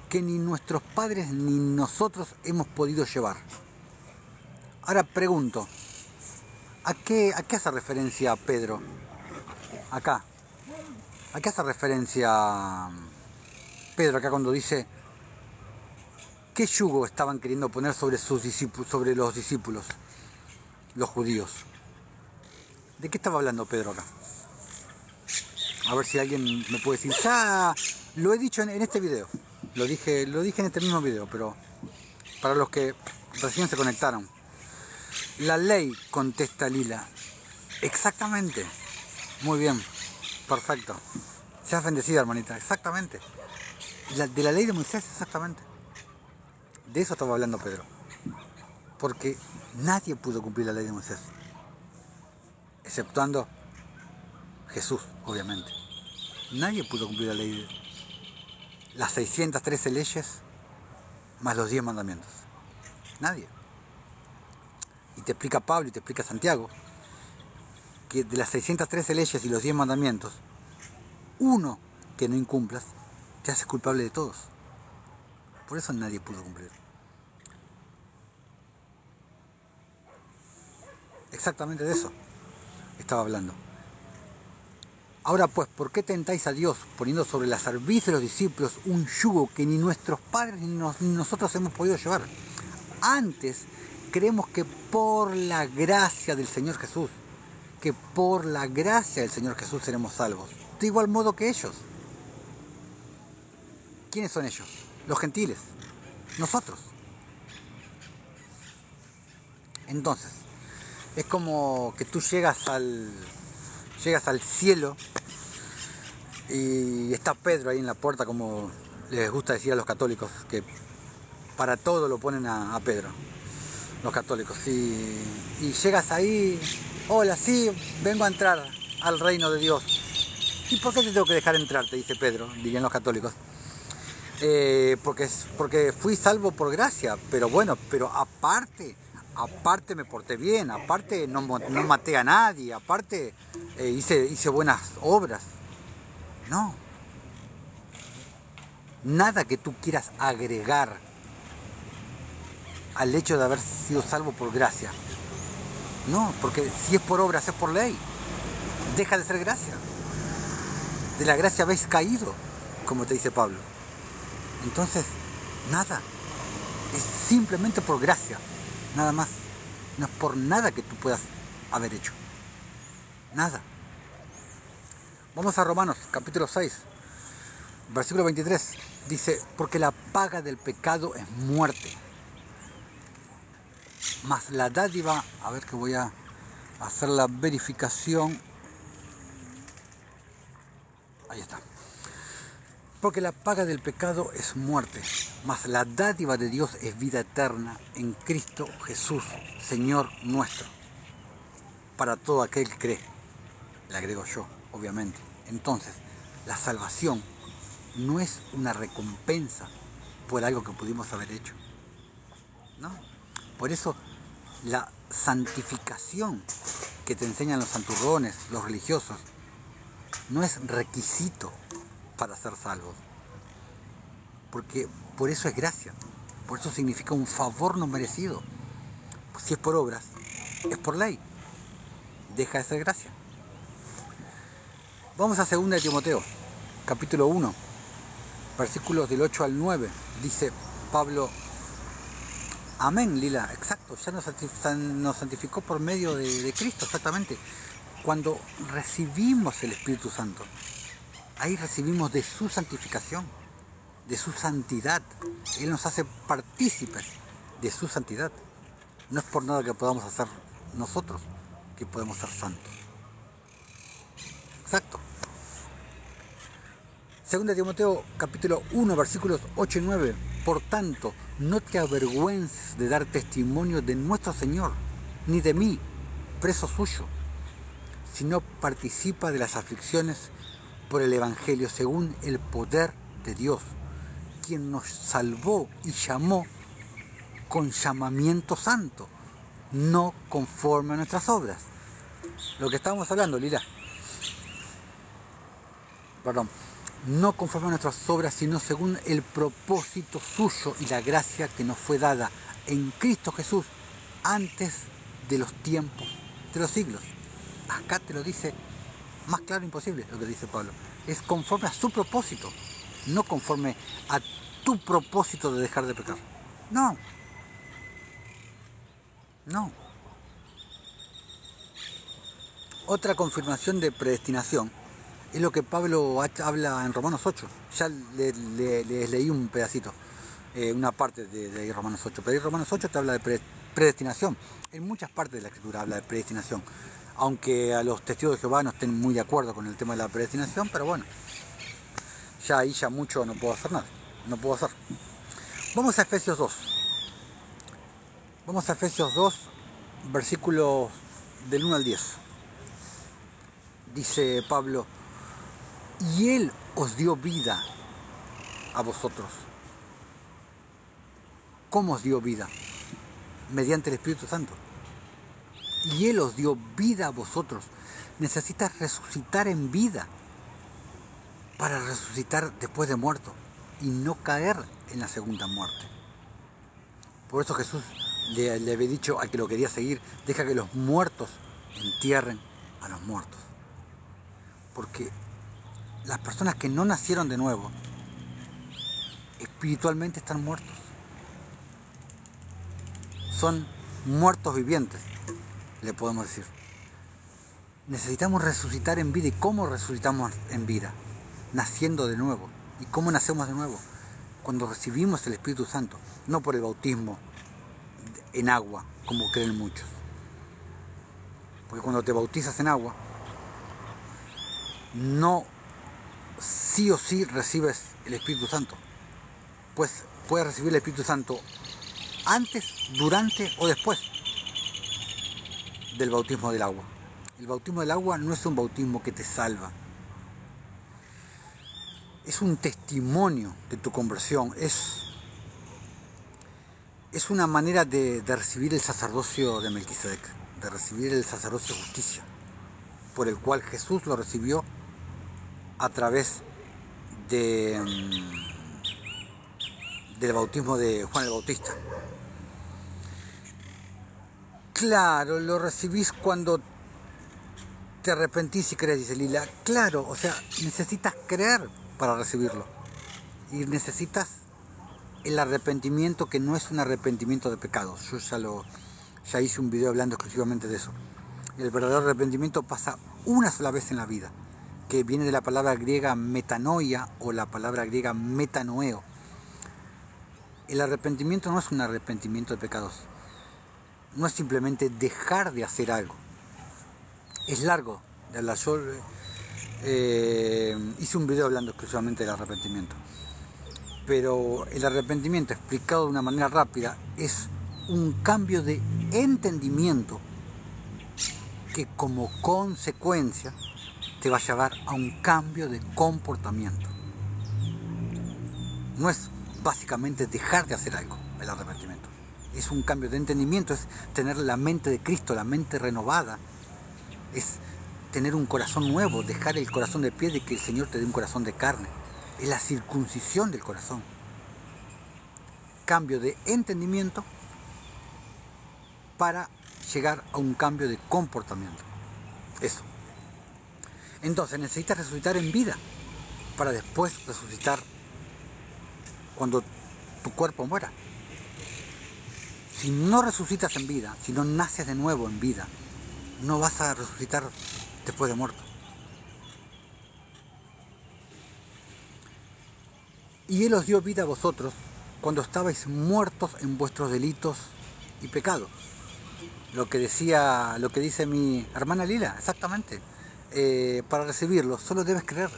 que ni nuestros padres ni nosotros hemos podido llevar? Ahora pregunto, ¿a qué hace referencia Pedro? Acá. ¿A qué hace referencia Pedro acá cuando dice qué yugo estaban queriendo poner sobre sus discípulos, sobre los discípulos, los judíos? ¿De qué estaba hablando Pedro acá? A ver si alguien me puede decir. Ya lo he dicho en este video. Lo dije en este mismo video, pero para los que recién se conectaron. La ley, contesta Lila. Exactamente. Muy bien. Perfecto. Seas bendecida, hermanita. Exactamente. De la ley de Moisés, exactamente. De eso estaba hablando Pedro. Porque nadie pudo cumplir la ley de Moisés. Exceptuando Jesús, obviamente. Nadie pudo cumplir la ley. Las 613 leyes más los 10 mandamientos. Nadie. Y te explica Pablo y te explica Santiago que de las 613 leyes y los 10 mandamientos, uno que no incumplas te hace culpable de todos. Por eso nadie pudo cumplir. Exactamente de eso estaba hablando. Ahora pues, ¿por qué tentáis a Dios poniendo sobre la cerviz de los discípulos un yugo que ni nuestros padres ni nosotros hemos podido llevar? Antes creemos que por la gracia del Señor Jesús, seremos salvos. De igual modo que ellos. ¿Quiénes son ellos? Los gentiles. Nosotros. Entonces, es como que tú llegas al cielo y está Pedro ahí en la puerta, como les gusta decir a los católicos, que para todo lo ponen a Pedro, los católicos. Y llegas ahí, hola, sí, vengo a entrar al reino de Dios. ¿Y por qué te tengo que dejar entrar? Te dice Pedro, dirían los católicos. Porque fui salvo por gracia, pero bueno, pero aparte me porté bien, aparte no maté a nadie, aparte hice buenas obras. No. Nada que tú quieras agregar al hecho de haber sido salvo por gracia. No, porque si es por obras, es por ley. Deja de ser gracia. De la gracia habéis caído, como te dice Pablo. Entonces, nada. Es simplemente por gracia. Nada más. No es por nada que tú puedas haber hecho. Nada. Vamos a Romanos, capítulo 6, versículo 23. Dice, porque la paga del pecado es muerte. Mas la dádiva, a ver que voy a hacer la verificación. Ahí está. Porque la paga del pecado es muerte, mas la dádiva de Dios es vida eterna en Cristo Jesús, Señor nuestro. Para todo aquel que cree, le agrego yo, obviamente. Entonces, la salvación no es una recompensa por algo que pudimos haber hecho. No. Por eso, la santificación que te enseñan los santurrones, los religiosos, no es requisito para ser salvos, porque por eso es gracia, por eso significa un favor no merecido. Si es por obras, es por ley, deja de ser gracia. Vamos a 2 de Timoteo, capítulo 1, versículos del 8 al 9, dice Pablo, amén, Lila, exacto, ya nos santificó por medio de Cristo, exactamente, cuando recibimos el Espíritu Santo. Ahí recibimos de su santificación, de su santidad. Él nos hace partícipes de su santidad. No es por nada que podamos hacer nosotros que podemos ser santos. Exacto. 2 de Timoteo, capítulo 1, versículos 8 y 9. Por tanto, no te avergüences de dar testimonio de nuestro Señor, ni de mí, preso suyo, sino participa de las aflicciones por el Evangelio según el poder de Dios, quien nos salvó y llamó con llamamiento santo, no conforme a nuestras obras. Lo que estábamos hablando, Lila. Perdón. No conforme a nuestras obras, sino según el propósito suyo y la gracia que nos fue dada en Cristo Jesús antes de los tiempos de los siglos. Acá te lo dice más claro imposible lo que dice Pablo. Es conforme a su propósito, no conforme a tu propósito de dejar de pecar. No. No. Otra confirmación de predestinación es lo que Pablo habla en Romanos 8. Ya les leí un pedacito, una parte de Romanos 8. Pero ahí Romanos 8 te habla de predestinación. En muchas partes de la Escritura habla de predestinación. Aunque a los testigos de Jehová no estén muy de acuerdo con el tema de la predestinación, pero bueno, ya ahí ya mucho no puedo hacer nada. No puedo hacer. Vamos a Efesios 2. Vamos a Efesios 2, versículos del 1 al 10. Dice Pablo: y Él os dio vida a vosotros. ¿Cómo os dio vida? Mediante el Espíritu Santo. Y Él os dio vida a vosotros. Necesitas resucitar en vida para resucitar después de muerto y no caer en la segunda muerte. Por eso Jesús le había dicho al que lo quería seguir: deja que los muertos entierren a los muertos. Porque las personas que no nacieron de nuevo, espiritualmente están muertos. Son muertos vivientes, le podemos decir. Necesitamos resucitar en vida. ¿Y cómo resucitamos en vida? Naciendo de nuevo. ¿Y cómo nacemos de nuevo? Cuando recibimos el Espíritu Santo, no por el bautismo en agua, como creen muchos. Porque cuando te bautizas en agua, no sí o sí recibes el Espíritu Santo. Pues puedes recibir el Espíritu Santo antes, durante o después del bautismo del agua. El bautismo del agua no es un bautismo que te salva. Es un testimonio de tu conversión. Es una manera de recibir el sacerdocio de Melquisedec, de recibir el sacerdocio de justicia, por el cual Jesús lo recibió a través del bautismo de Juan el Bautista. Claro, lo recibís cuando te arrepentís y crees, dice Lila. Claro, o sea, necesitas creer para recibirlo. Y necesitas el arrepentimiento, que no es un arrepentimiento de pecados. Yo ya hice un video hablando exclusivamente de eso. El verdadero arrepentimiento pasa una sola vez en la vida, que viene de la palabra griega metanoia o la palabra griega metanoeo. El arrepentimiento no es un arrepentimiento de pecados. No es simplemente dejar de hacer algo. Es largo de hablar. Yo hice un video hablando exclusivamente del arrepentimiento. Pero el arrepentimiento, explicado de una manera rápida, es un cambio de entendimiento que como consecuencia te va a llevar a un cambio de comportamiento. No es básicamente dejar de hacer algo, el arrepentimiento. Es un cambio de entendimiento, es tener la mente de Cristo, la mente renovada. Es tener un corazón nuevo, dejar el corazón de piedra y que el Señor te dé un corazón de carne. Es la circuncisión del corazón. Cambio de entendimiento para llegar a un cambio de comportamiento. Eso. Entonces necesitas resucitar en vida para después resucitar cuando tu cuerpo muera. Si no resucitas en vida, si no naces de nuevo en vida, no vas a resucitar después de muerto. Y Él os dio vida a vosotros cuando estabais muertos en vuestros delitos y pecados. Lo que dice mi hermana Lila, exactamente. Para recibirlo solo debes creer.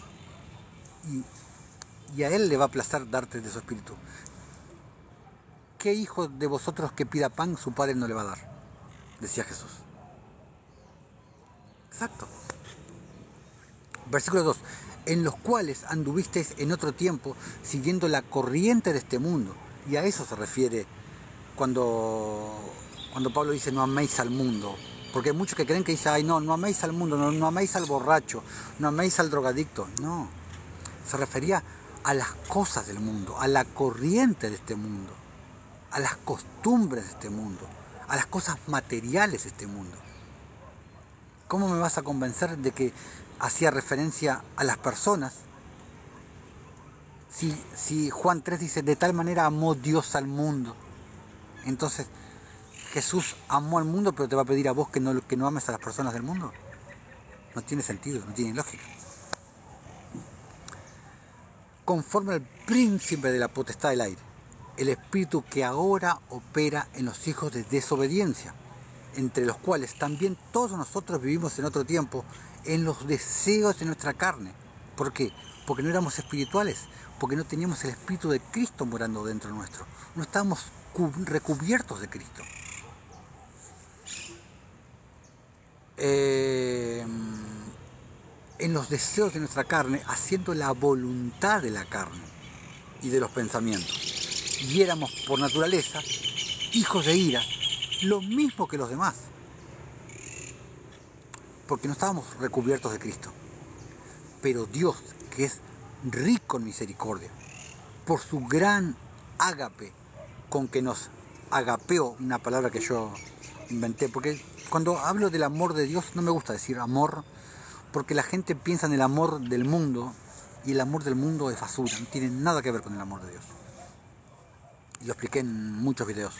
Y a Él le va a placer darte de su espíritu. ¿Qué hijo de vosotros que pida pan su padre no le va a dar? Decía Jesús. Exacto. Versículo 2. En los cuales anduvisteis en otro tiempo, siguiendo la corriente de este mundo. Y a eso se refiere cuando Pablo dice no améis al mundo. Porque hay muchos que creen que dice, ay no, no améis al mundo, no améis al borracho, no améis al drogadicto. No, se refería a las cosas del mundo, a la corriente de este mundo, a las costumbres de este mundo, a las cosas materiales de este mundo. ¿Cómo me vas a convencer de que hacía referencia a las personas? Si Juan 3 dice, de tal manera amó Dios al mundo. Entonces, Jesús amó al mundo, pero te va a pedir a vos que no ames a las personas del mundo. No tiene sentido, no tiene lógica. Conforme al príncipe de la potestad del aire, el espíritu que ahora opera en los hijos de desobediencia, entre los cuales también todos nosotros vivimos en otro tiempo, en los deseos de nuestra carne. ¿Por qué? Porque no éramos espirituales, porque no teníamos el Espíritu de Cristo morando dentro nuestro. No estábamos recubiertos de Cristo. En los deseos de nuestra carne, haciendo la voluntad de la carne y de los pensamientos. Y éramos por naturaleza hijos de ira, lo mismo que los demás, porque no estábamos recubiertos de Cristo. Pero Dios, que es rico en misericordia, por su gran ágape con que nos agapeó, una palabra que yo inventé, porque cuando hablo del amor de Dios no me gusta decir amor, porque la gente piensa en el amor del mundo, y el amor del mundo es basura, no tiene nada que ver con el amor de Dios. Y lo expliqué en muchos videos,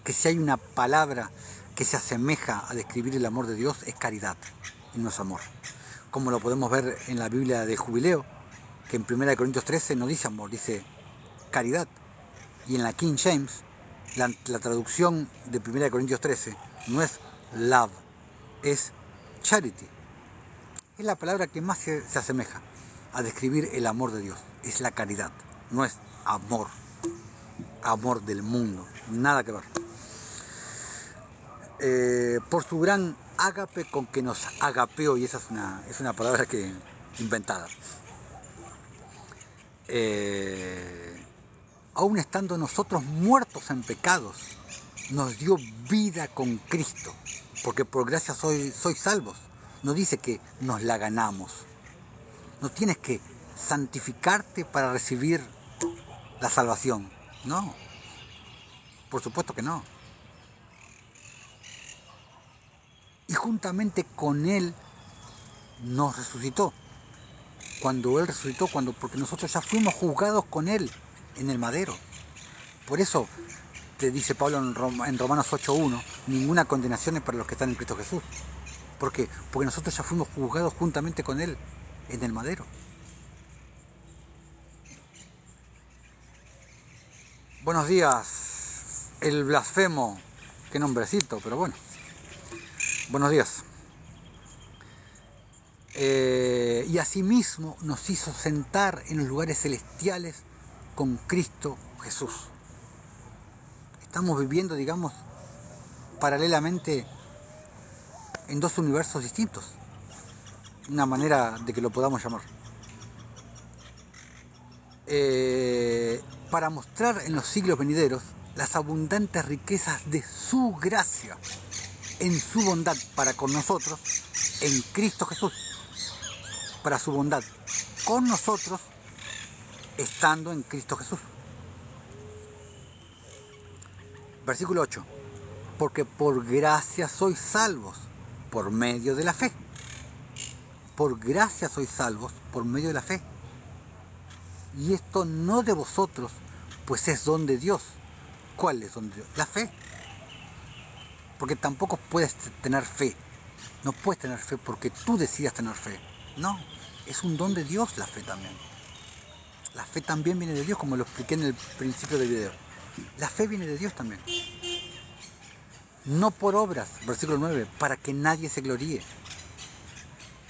que si hay una palabra que se asemeja a describir el amor de Dios, es caridad, y no es amor. Como lo podemos ver en la Biblia de Jubileo, que en 1 Corintios 13 no dice amor, dice caridad. Y en la King James, la traducción de 1 Corintios 13 no es love, es charity. Es la palabra que más se asemeja a describir el amor de Dios. Es la caridad, no es amor. Amor del mundo, nada que ver. Por su gran ágape con que nos agapeó, y esa es una palabra que inventada. Aún estando nosotros muertos en pecados, nos dio vida con Cristo, porque por gracia sois salvos. No dice que nos la ganamos. No tienes que santificarte para recibir la salvación. No, por supuesto que no. Y juntamente con Él nos resucitó. Cuando Él resucitó, porque nosotros ya fuimos juzgados con Él en el madero. Por eso te dice Pablo en Romanos 8:1, ninguna condenación es para los que están en Cristo Jesús. ¿Por qué? Porque nosotros ya fuimos juzgados juntamente con Él en el madero. Buenos días, el blasfemo, qué nombrecito, pero bueno. Buenos días. Y asimismo nos hizo sentar en los lugares celestiales con Cristo Jesús. Estamos viviendo, digamos, paralelamente en dos universos distintos. Una manera de que lo podamos llamar. Para mostrar en los siglos venideros las abundantes riquezas de su gracia en su bondad para con nosotros en Cristo Jesús, para su bondad con nosotros estando en Cristo Jesús. Versículo 8. Porque por gracia sois salvos por medio de la fe. Por gracia sois salvos por medio de la fe. Y esto no de vosotros, pues es don de Dios. ¿Cuál es don de Dios? La fe. Porque tampoco puedes tener fe. No puedes tener fe porque tú decidas tener fe. No, es un don de Dios la fe también. La fe también viene de Dios, como lo expliqué en el principio del video. La fe viene de Dios también. No por obras, versículo 9, para que nadie se gloríe.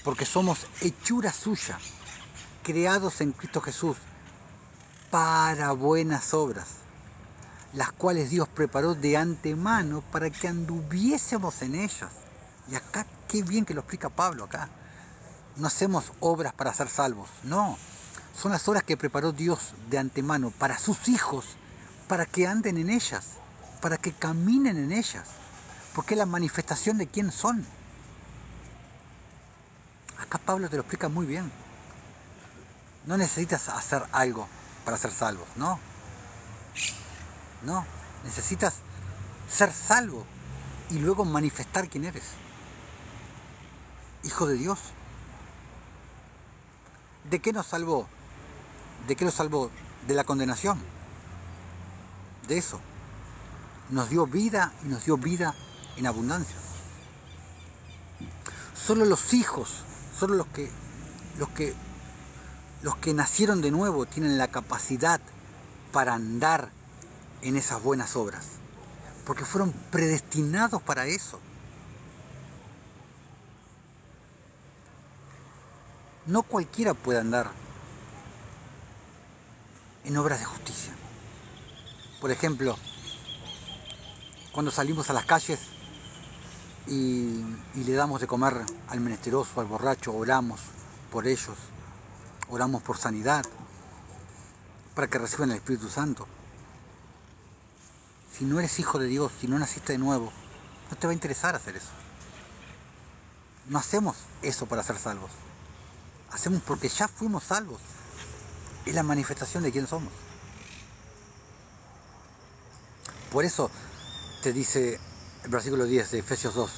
Porque somos hechura suya, creados en Cristo Jesús, para buenas obras, las cuales Dios preparó de antemano para que anduviésemos en ellas. Y acá, qué bien que lo explica Pablo acá. No hacemos obras para ser salvos, no. Son las obras que preparó Dios de antemano para sus hijos, para que anden en ellas, para que caminen en ellas, porque es la manifestación de quién son. Acá Pablo te lo explica muy bien. No necesitas hacer algo para ser salvo, no. No, necesitas ser salvo y luego manifestar quién eres. Hijo de Dios. ¿De qué nos salvó? ¿De qué nos salvó? De la condenación. De eso. Nos dio vida y nos dio vida en abundancia. Solo los hijos, solo los que nacieron de nuevo tienen la capacidad para andar en esas buenas obras. Porque fueron predestinados para eso. No cualquiera puede andar en obras de justicia. Por ejemplo, cuando salimos a las calles y le damos de comer al menesteroso, al borracho, oramos por ellos, oramos por sanidad, para que reciban el Espíritu Santo. Si no eres hijo de Dios, si no naciste de nuevo, no te va a interesar hacer eso. No hacemos eso para ser salvos. Hacemos porque ya fuimos salvos. Es la manifestación de quién somos. Por eso te dice el versículo 10 de Efesios 2.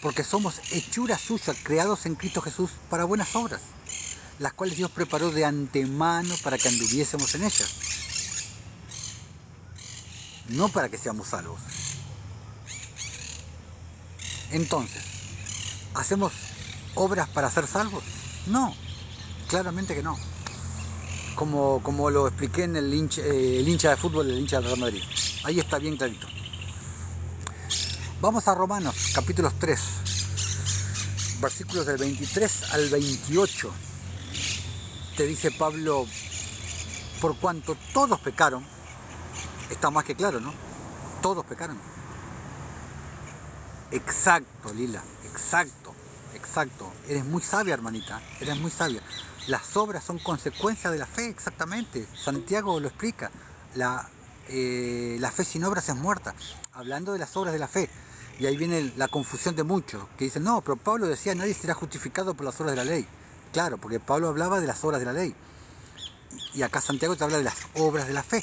Porque somos hechura suya, creados en Cristo Jesús para buenas obras, las cuales Dios preparó de antemano para que anduviésemos en ellas. No para que seamos salvos. Entonces, ¿hacemos obras para ser salvos? No, claramente que no. Como lo expliqué en el hincha de fútbol, el hincha del Real Madrid. Ahí está bien clarito. Vamos a Romanos, capítulos 3, versículos del 23 al 28. Te dice Pablo, por cuanto todos pecaron, está más que claro, ¿no? Todos pecaron. Exacto, Lila, exacto. Eres muy sabia, hermanita, eres muy sabia. Las obras son consecuencia de la fe, exactamente. Santiago lo explica. La fe sin obras es muerta. Hablando de las obras de la fe. Y ahí viene la confusión de muchos, que dicen, no, pero Pablo decía, nadie será justificado por las obras de la ley. Claro, porque Pablo hablaba de las obras de la ley. Y acá Santiago te habla de las obras de la fe,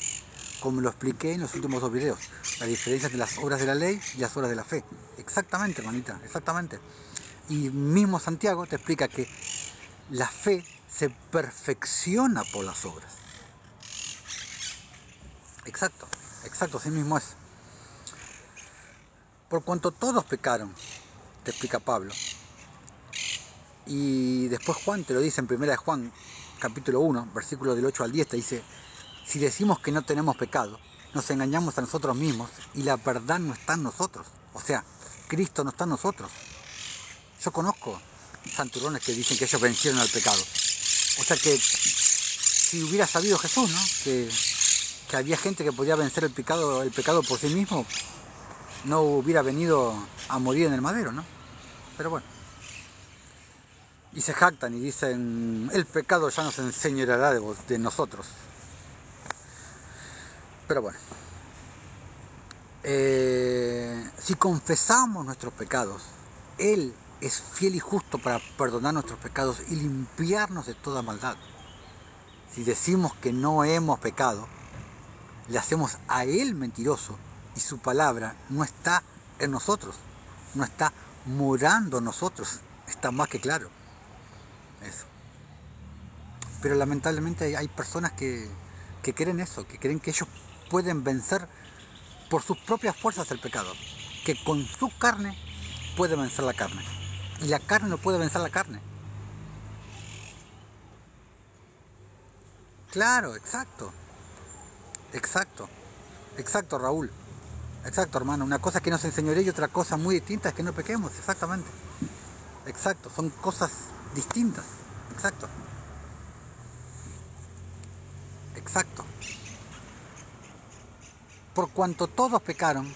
como lo expliqué en los últimos 2 videos. La diferencia entre las obras de la ley y las obras de la fe. Exactamente, hermanita, exactamente. Y mismo Santiago te explica que la fe se perfecciona por las obras. Exacto, así mismo es. Por cuanto todos pecaron, te explica Pablo. Y después Juan te lo dice en 1 Juan, capítulo 1, versículo del 8 al 10, te dice, si decimos que no tenemos pecado, nos engañamos a nosotros mismos y la verdad no está en nosotros. O sea, Cristo no está en nosotros. Yo conozco santurrones que dicen que ellos vencieron al pecado. O sea que si hubiera sabido Jesús, ¿no? Que había gente que podía vencer el pecado por sí mismo, no hubiera venido a morir en el madero, ¿no? Pero bueno. Y se jactan y dicen, el pecado ya nos enseñará de nosotros. Pero bueno. Si confesamos nuestros pecados, Él es fiel y justo para perdonar nuestros pecados y limpiarnos de toda maldad. Si decimos que no hemos pecado, le hacemos a Él mentiroso y su palabra no está en nosotros, no está morando en nosotros, está más que claro. Eso. Pero lamentablemente hay personas que creen eso, que creen que ellos pueden vencer por sus propias fuerzas el pecado, que con su carne puede vencer la carne. Y la carne no puede vencer la carne. Claro, exacto, Raúl. Exacto, hermano. Una cosa es que nos enseñaré y otra cosa muy distinta es que no pequemos, exactamente. Exacto, son cosas distintas. Exacto. Por cuanto todos pecaron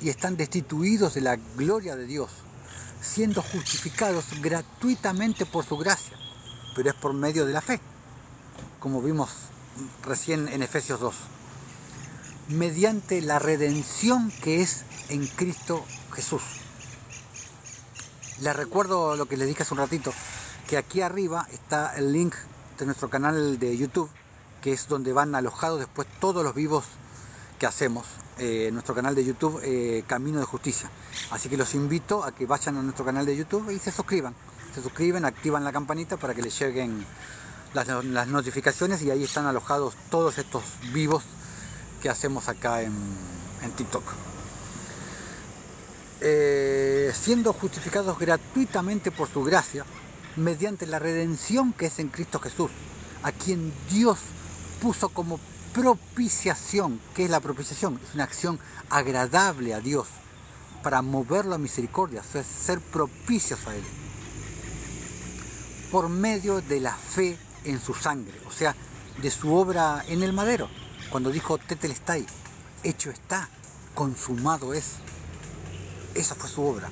y están destituidos de la gloria de Dios, siendo justificados gratuitamente por su gracia, pero es por medio de la fe, como vimos recién en Efesios 2, mediante la redención que es en Cristo Jesús. Les recuerdo lo que les dije hace un ratito, que aquí arriba está el link de nuestro canal de YouTube, que es donde van alojados después todos los vivos que hacemos, nuestro canal de YouTube Camino de Justicia. Así que los invito a que vayan a nuestro canal de YouTube y se suscriban, activan la campanita para que les lleguen las notificaciones, y ahí están alojados todos estos vivos que hacemos acá en TikTok. Siendo justificados gratuitamente por su gracia, mediante la redención que es en Cristo Jesús, a quien Dios puso como propiciación. ¿Qué es la propiciación? Es una acción agradable a Dios para moverlo a misericordia, o sea, ser propicios a Él, por medio de la fe en su sangre, o sea, de su obra en el madero, cuando dijo Tetelestai, hecho está, consumado es. Esa fue su obra.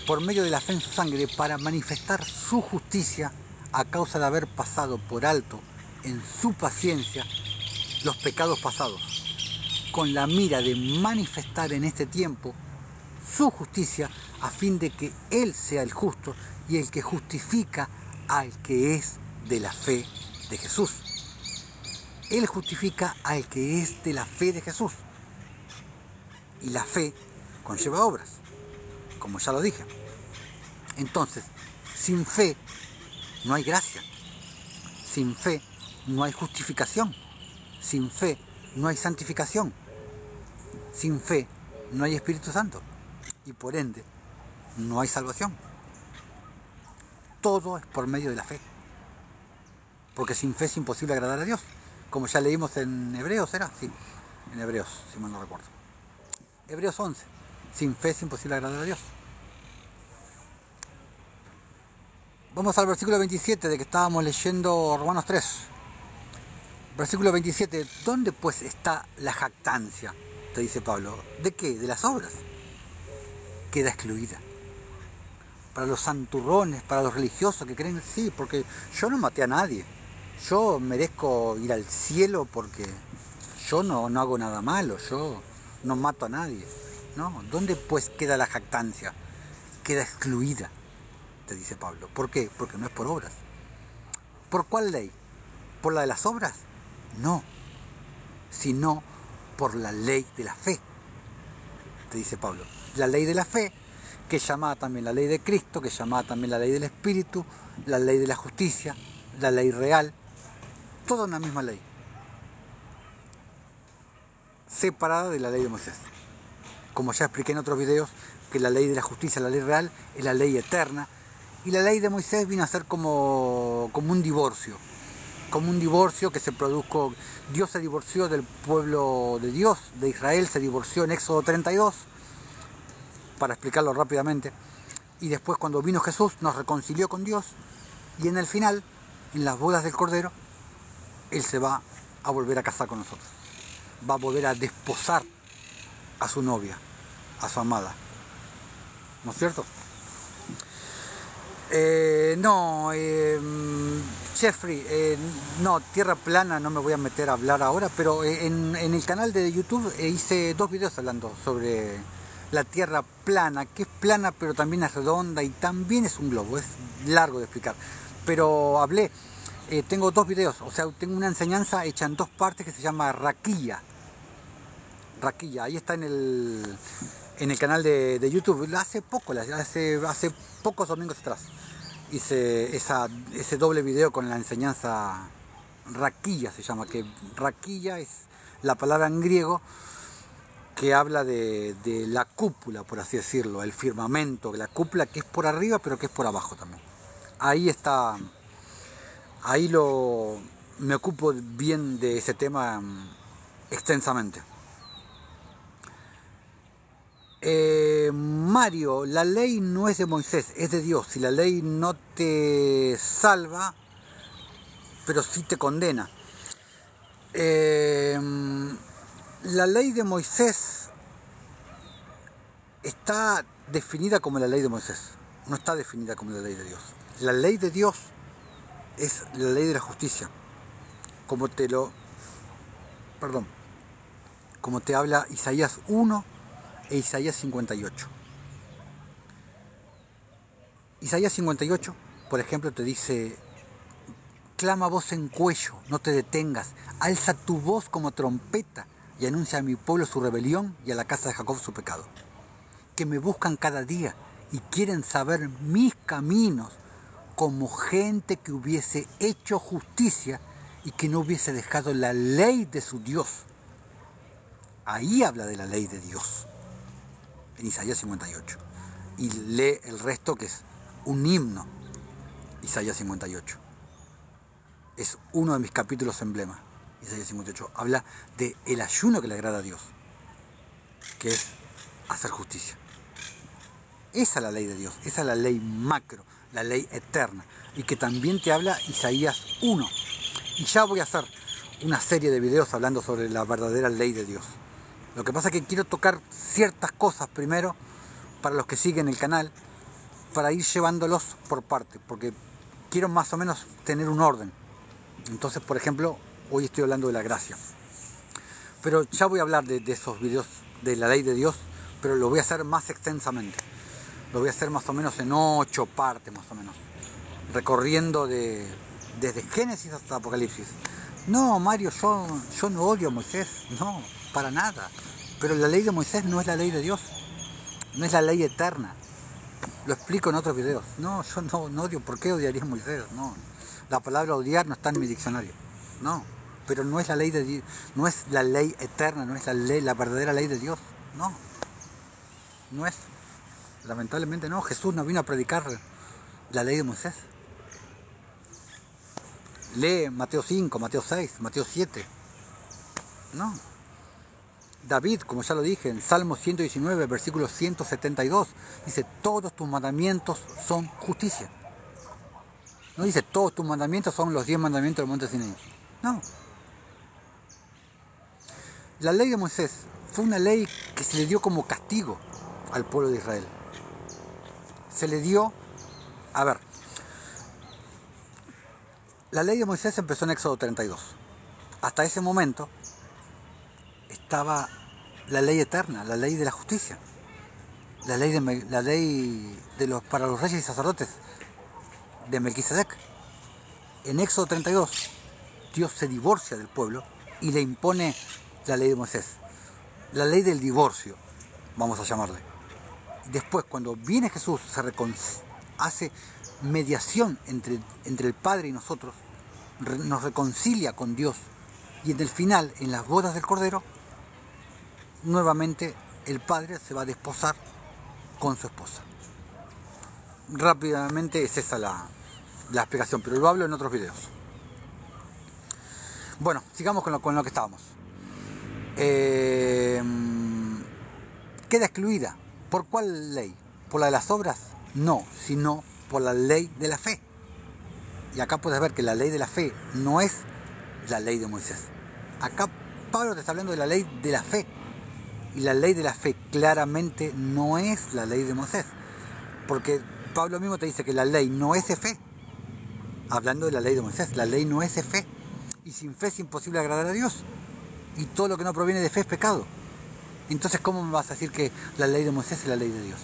Por medio de la fe en su sangre, para manifestar su justicia a causa de haber pasado por alto en su paciencia los pecados pasados, con la mira de manifestar en este tiempo su justicia, a fin de que Él sea el justo y el que justifica al que es de la fe de Jesús. Él justifica al que es de la fe de Jesús. Y la fe conlleva obras, como ya lo dije. Entonces, sin fe no hay gracia. Sin fe no hay justificación. Sin fe no hay santificación. Sin fe no hay Espíritu Santo. Y por ende, no hay salvación. Todo es por medio de la fe. Porque sin fe es imposible agradar a Dios. Como ya leímos en Hebreos, ¿era? Sí, en Hebreos, si mal no recuerdo. Hebreos 11. Sin fe es imposible agradar a Dios. Vamos al versículo 27 de que estábamos leyendo Romanos 3. Versículo 27. ¿Dónde pues está la jactancia? Te dice Pablo. ¿De qué? De las obras. Queda excluida. Para los santurrones, para los religiosos que creen, sí, porque yo no maté a nadie. Yo merezco ir al cielo porque yo no hago nada malo. Yo no mato a nadie. ¿No? ¿Dónde pues queda la jactancia? Queda excluida, te dice Pablo. ¿Por qué? Porque no es por obras. ¿Por cuál ley? ¿Por la de las obras? No, sino por la ley de la fe, te dice Pablo. La ley de la fe, que es llamada también la ley de Cristo, que es llamada también la ley del Espíritu, la ley de la justicia, la ley real, toda una misma ley, separada de la ley de Moisés. Como ya expliqué en otros videos, que la ley de la justicia, la ley real, es la ley eterna, y la ley de Moisés vino a ser como un divorcio. Como un divorcio que se produjo. Dios se divorció del pueblo de Dios, de Israel, se divorció en Éxodo 32, para explicarlo rápidamente, y después cuando vino Jesús nos reconcilió con Dios, y en el final, en las bodas del Cordero, Él se va a volver a casar con nosotros, va a volver a desposar a su novia, a su amada, ¿no es cierto? Jeffrey, no, tierra plana no me voy a meter a hablar ahora, pero en el canal de YouTube hice 2 videos hablando sobre la tierra plana, que es plana pero también es redonda y también es un globo, es largo de explicar, pero hablé, tengo 2 videos, o sea, tengo una enseñanza hecha en 2 partes que se llama Raquilla, ahí está en el canal de YouTube, hace pocos domingos atrás hice ese doble video con la enseñanza Raquilla, se llama, que Raquilla es la palabra en griego que habla de la cúpula, por así decirlo, el firmamento, la cúpula que es por arriba pero que es por abajo también. Ahí está, me ocupo bien de ese tema extensamente. Mario, la ley no es de Moisés, es de Dios. Si la ley no te salva, pero sí te condena. La ley de Moisés está definida como la ley de Moisés, no está definida como la ley de Dios. La ley de Dios es la ley de la justicia, como como te habla Isaías 1 e Isaías 58. Isaías 58, por ejemplo, te dice: clama voz en cuello, no te detengas, alza tu voz como trompeta y anuncia a mi pueblo su rebelión y a la casa de Jacob su pecado. Que me buscan cada día y quieren saber mis caminos, como gente que hubiese hecho justicia y que no hubiese dejado la ley de su Dios. Ahí habla de la ley de Dios, en Isaías 58. Y lee el resto, que es un himno, Isaías 58. Es uno de mis capítulos emblema, Isaías 58. Habla de el ayuno que le agrada a Dios, que es hacer justicia. Esa es la ley de Dios, esa es la ley macro, la ley eterna, y que también te habla Isaías 1. Y ya voy a hacer una serie de videos hablando sobre la verdadera ley de Dios. Lo que pasa es que quiero tocar ciertas cosas primero para los que siguen el canal, para ir llevándolos por parte, porque quiero más o menos tener un orden. Entonces, por ejemplo, hoy estoy hablando de la gracia, pero ya voy a hablar de esos videos de la ley de Dios, pero lo voy a hacer más extensamente. Lo voy a hacer más o menos en 8 partes, más o menos, recorriendo desde Génesis hasta Apocalipsis. No, Mario, yo no odio a Moisés, no, para nada. Pero la ley de Moisés no es la ley de Dios, no es la ley eterna. Lo explico en otros videos. No, yo no odio. ¿Por qué odiaría a Moisés? No. La palabra odiar no está en mi diccionario. No. Pero no es la ley de Dios, no es la ley eterna, no es la verdadera ley de Dios. No. No es. Lamentablemente no. Jesús no vino a predicar la ley de Moisés. Lee Mateo 5, Mateo 6, Mateo 7. No. David, como ya lo dije, en Salmo 119, versículo 172, dice: todos tus mandamientos son justicia. No dice: todos tus mandamientos son los 10 mandamientos del monte Sinaí. No. La ley de Moisés fue una ley que se le dio como castigo al pueblo de Israel. Se le dio, la ley de Moisés empezó en Éxodo 32. Hasta ese momento estaba la ley eterna, la ley de la justicia, la ley para los reyes y sacerdotes de Melquisedec. En Éxodo 32, Dios se divorcia del pueblo y le impone la ley de Moisés, la ley del divorcio, vamos a llamarle. Después, cuando viene Jesús, hace mediación entre el Padre y nosotros, nos reconcilia con Dios, y en el final, en las bodas del Cordero, nuevamente el Padre se va a desposar con su esposa. Rápidamente es esa la explicación, pero lo hablo en otros videos. Bueno, sigamos con lo que estábamos. Queda excluida. ¿Por cuál ley? ¿Por la de las obras? No, sino por la ley de la fe. Y acá puedes ver que la ley de la fe no es la ley de Moisés. Acá Pablo te está hablando de la ley de la fe. Y la ley de la fe claramente no es la ley de Moisés. Porque Pablo mismo te dice que la ley no es de fe. Hablando de la ley de Moisés, la ley no es de fe. Y sin fe es imposible agradar a Dios. Y todo lo que no proviene de fe es pecado. Entonces, ¿cómo me vas a decir que la ley de Moisés es la ley de Dios?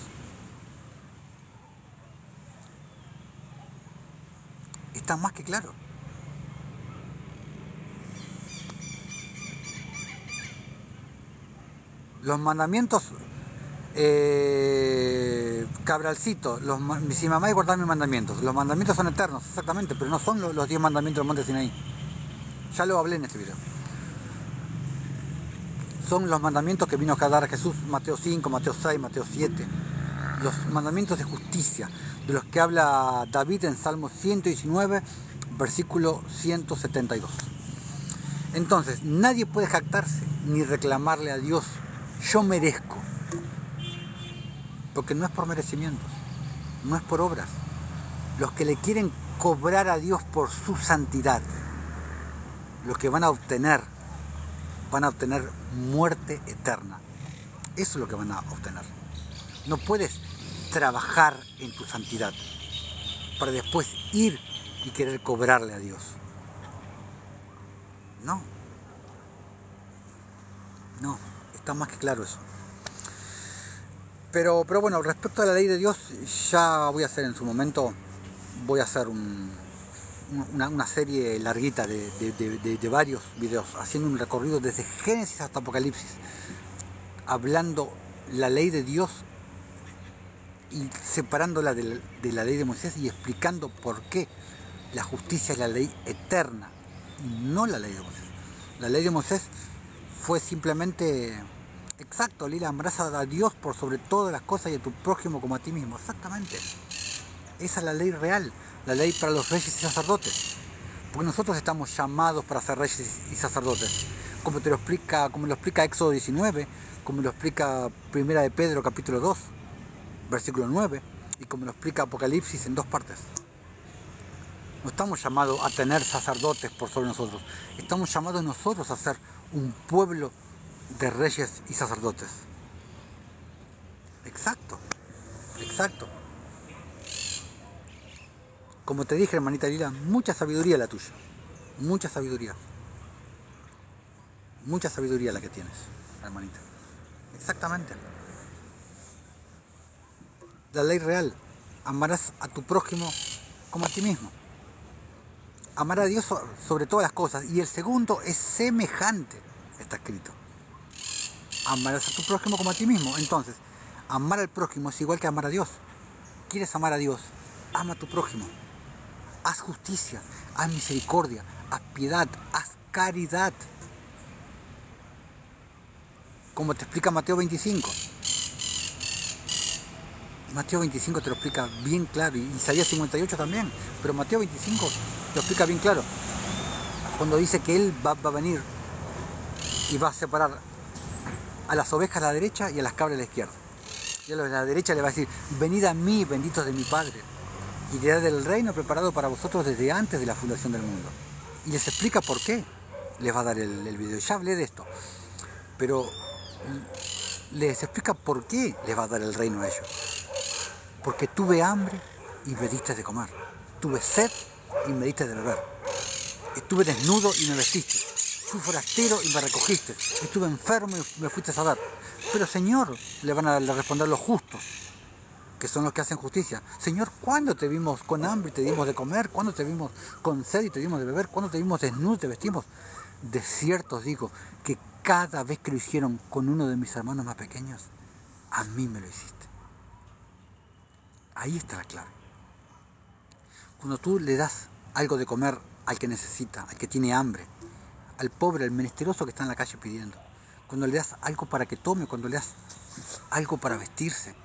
Está más que claro. Los mandamientos, Cabralcito, si me amáis, guardad mis mandamientos. Los mandamientos son eternos, exactamente, pero no son los 10 mandamientos del monte Sinaí. Ya lo hablé en este video. Son los mandamientos que vino a dar Jesús, Mateo 5, Mateo 6, Mateo 7. Los mandamientos de justicia, de los que habla David en Salmo 119, versículo 172. Entonces, nadie puede jactarse ni reclamarle a Dios: yo merezco. Porque no es por merecimientos, no es por obras. Los que le quieren cobrar a Dios por su santidad, los que van a obtener muerte eterna. Eso es lo que van a obtener. No puedes trabajar en tu santidad para después ir y querer cobrarle a Dios. No, no, está más que claro eso. Pero bueno, respecto a la ley de Dios, ya voy a hacer en su momento, voy a hacer una serie larguita de varios videos, haciendo un recorrido desde Génesis hasta Apocalipsis, hablando la ley de Dios y separándola de la ley de Moisés y explicando por qué la justicia es la ley eterna y no la ley de Moisés. La ley de Moisés fue simplemente, exacto, Lila, amarás a Dios por sobre todas las cosas y a tu prójimo como a ti mismo. Exactamente. Esa es la ley real, la ley para los reyes y sacerdotes. Porque nosotros estamos llamados para ser reyes y sacerdotes. Como lo explica Éxodo 19, como lo explica Primera de Pedro capítulo 2, versículo 9, y como lo explica Apocalipsis en 2 partes. No estamos llamados a tener sacerdotes por sobre nosotros. Estamos llamados nosotros a ser un pueblo de reyes y sacerdotes. Exacto, exacto. Como te dije, hermanita Lila, mucha sabiduría la tuya. Mucha sabiduría. Mucha sabiduría la que tienes, hermanita. Exactamente. La ley real. Amarás a tu prójimo como a ti mismo. Amar a Dios sobre todas las cosas. Y el segundo es semejante. Está escrito. Amarás a tu prójimo como a ti mismo. Entonces, amar al prójimo es igual que amar a Dios. ¿Quieres amar a Dios? Ama a tu prójimo. Haz justicia, haz misericordia, haz piedad, haz caridad. Como te explica Mateo 25. Mateo 25 te lo explica bien claro, y Isaías 58 también, pero Mateo 25 lo explica bien claro. Cuando dice que Él va a venir y va a separar a las ovejas a la derecha y a las cabras a la izquierda. Y a los de la derecha le va a decir, venid a mí, benditos de mi Padre, y le daré el reino preparado para vosotros desde antes de la fundación del mundo. Y les explica por qué les va a dar el video. Ya hablé de esto, pero les explica por qué les va a dar el reino a ellos. Porque tuve hambre y me diste de comer. Tuve sed y me diste de beber. Estuve desnudo y me vestiste. Fui forastero y me recogiste. Estuve enfermo y me fuiste a ver. Pero Señor, le van a responder los justos, que son los que hacen justicia. Señor, ¿cuándo te vimos con hambre y te dimos de comer? ¿Cuándo te vimos con sed y te dimos de beber? ¿Cuándo te vimos desnudo y te vestimos? De cierto os digo que cada vez que lo hicieron con uno de mis hermanos más pequeños, a mí me lo hiciste. Ahí está la clave. Cuando tú le das algo de comer al que necesita, al que tiene hambre, al pobre, al menesteroso que está en la calle pidiendo, cuando le das algo para que tome, cuando le das algo para vestirse,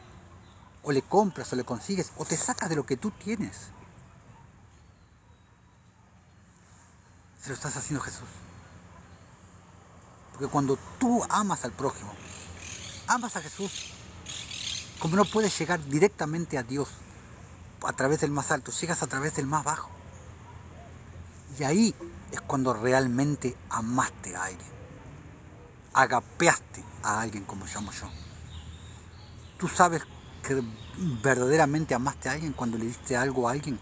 o le compras o le consigues, o te sacas de lo que tú tienes, se lo estás haciendo a Jesús. Porque cuando tú amas al prójimo, amas a Jesús, como no puedes llegar directamente a Dios a través del más alto, llegas a través del más bajo. Y ahí es cuando realmente amaste a alguien, agapeaste a alguien, como llamo yo. Tú sabes que verdaderamente amaste a alguien cuando le diste algo a alguien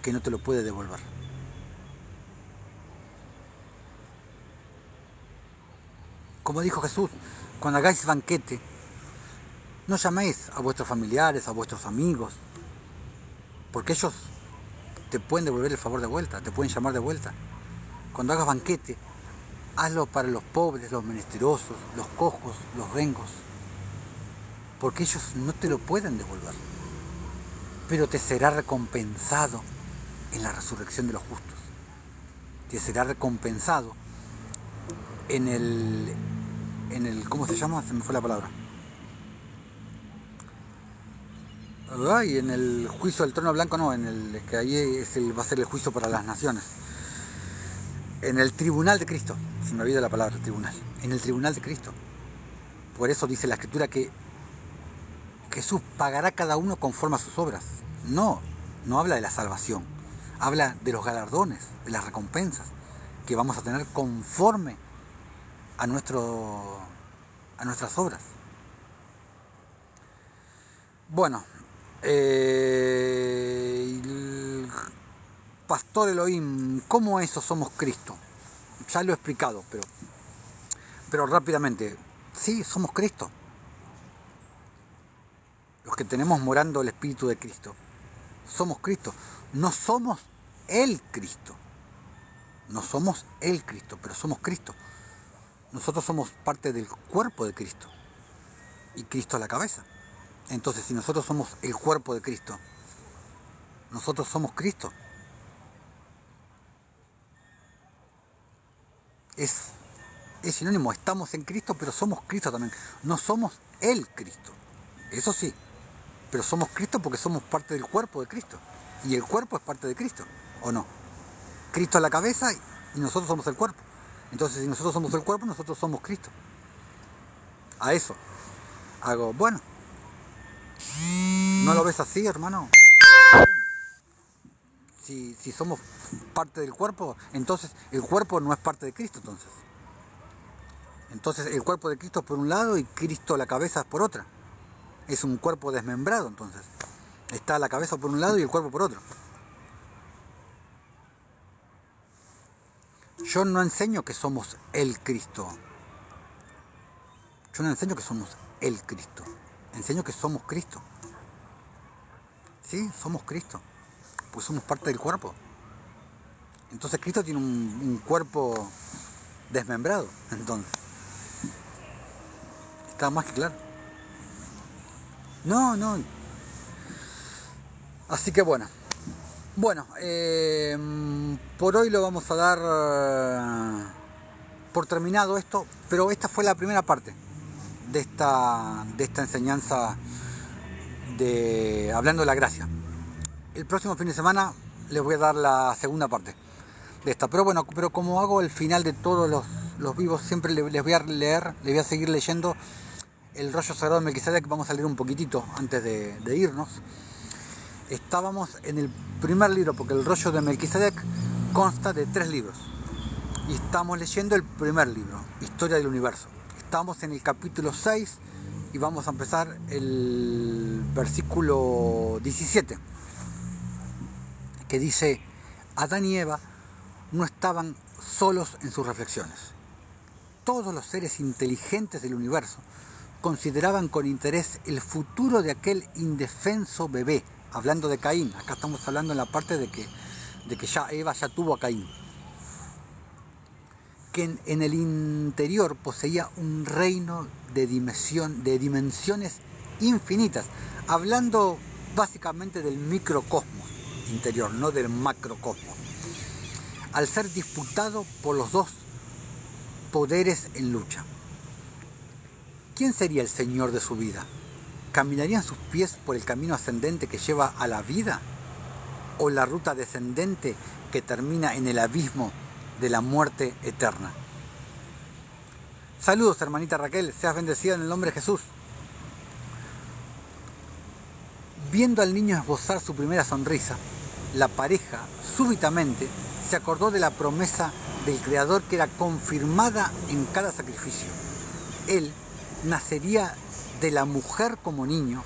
que no te lo puede devolver. Como dijo Jesús, cuando hagáis banquete, no llaméis a vuestros familiares, a vuestros amigos, porque ellos te pueden devolver el favor de vuelta, te pueden llamar de vuelta. Cuando hagas banquete, hazlo para los pobres, los menesterosos, los cojos, los rengos, porque ellos no te lo pueden devolver, pero te será recompensado en la resurrección de los justos. Te será recompensado en el ¿cómo se llama? Se me fue la palabra. Y en el juicio del trono blanco, no, que ahí va a ser el juicio para las naciones. En el tribunal de Cristo, se me olvida la palabra tribunal, en el tribunal de Cristo. Por eso dice la Escritura que Jesús pagará a cada uno conforme a sus obras. No habla de la salvación, habla de los galardones, de las recompensas que vamos a tener conforme a nuestras obras. Bueno, el Pastor Elohim, ¿cómo eso somos Cristo? Ya lo he explicado, pero rápidamente. Sí, somos Cristo. Los que tenemos morando el Espíritu de Cristo. Somos Cristo. No somos el Cristo. No somos el Cristo, pero somos Cristo. Nosotros somos parte del cuerpo de Cristo. Y Cristo es la cabeza. Entonces, si nosotros somos el cuerpo de Cristo, nosotros somos Cristo. Es sinónimo, estamos en Cristo, pero somos Cristo también. No somos el Cristo. Eso sí, pero somos Cristo porque somos parte del cuerpo de Cristo. Y el cuerpo es parte de Cristo, ¿o no? Cristo es la cabeza y nosotros somos el cuerpo. Entonces, si nosotros somos el cuerpo, nosotros somos Cristo. A eso hago, bueno, ¿no lo ves así, hermano? Si somos parte del cuerpo, entonces el cuerpo no es parte de Cristo, Entonces el cuerpo de Cristo es por un lado y Cristo la cabeza es por otra. Es un cuerpo desmembrado, entonces. Está la cabeza por un lado y el cuerpo por otro. Yo no enseño que somos el Cristo. Yo no enseño que somos el Cristo. Enseño que somos Cristo. Sí, somos Cristo. Pues somos parte del cuerpo. Entonces Cristo tiene un cuerpo desmembrado. Entonces, está más que claro. No. Así que bueno. Bueno, por hoy lo vamos a dar por terminado esto, pero esta fue la primera parte de esta enseñanza de hablando de la gracia. El próximo fin de semana les voy a dar la segunda parte de esta, pero bueno, pero como hago el final de todos los vivos, siempre les voy a leer, les voy a seguir leyendo el rollo sagrado de Melquisedec. Vamos a leer un poquitito antes de irnos. Estábamos en el primer libro, porque el rollo de Melquisedec consta de 3 libros. Y estamos leyendo el primer libro, Historia del Universo. Estamos en el capítulo 6 y vamos a empezar el versículo 17, que dice: Adán y Eva no estaban solos en sus reflexiones. Todos los seres inteligentes del universo consideraban con interés el futuro de aquel indefenso bebé. Hablando de Caín, acá estamos hablando en la parte de que ya Eva ya tuvo a Caín, que en el interior poseía un reino de dimensiones infinitas, hablando básicamente del microcosmos interior, no del macrocosmos, al ser disputado por los dos poderes en lucha. ¿Quién sería el señor de su vida? ¿Caminarían sus pies por el camino ascendente que lleva a la vida? ¿O la ruta descendente que termina en el abismo de la muerte eterna? Saludos, hermanita Raquel, seas bendecida en el nombre de Jesús. Viendo al niño esbozar su primera sonrisa, la pareja súbitamente se acordó de la promesa del Creador que era confirmada en cada sacrificio. Él nacería de la mujer como niño,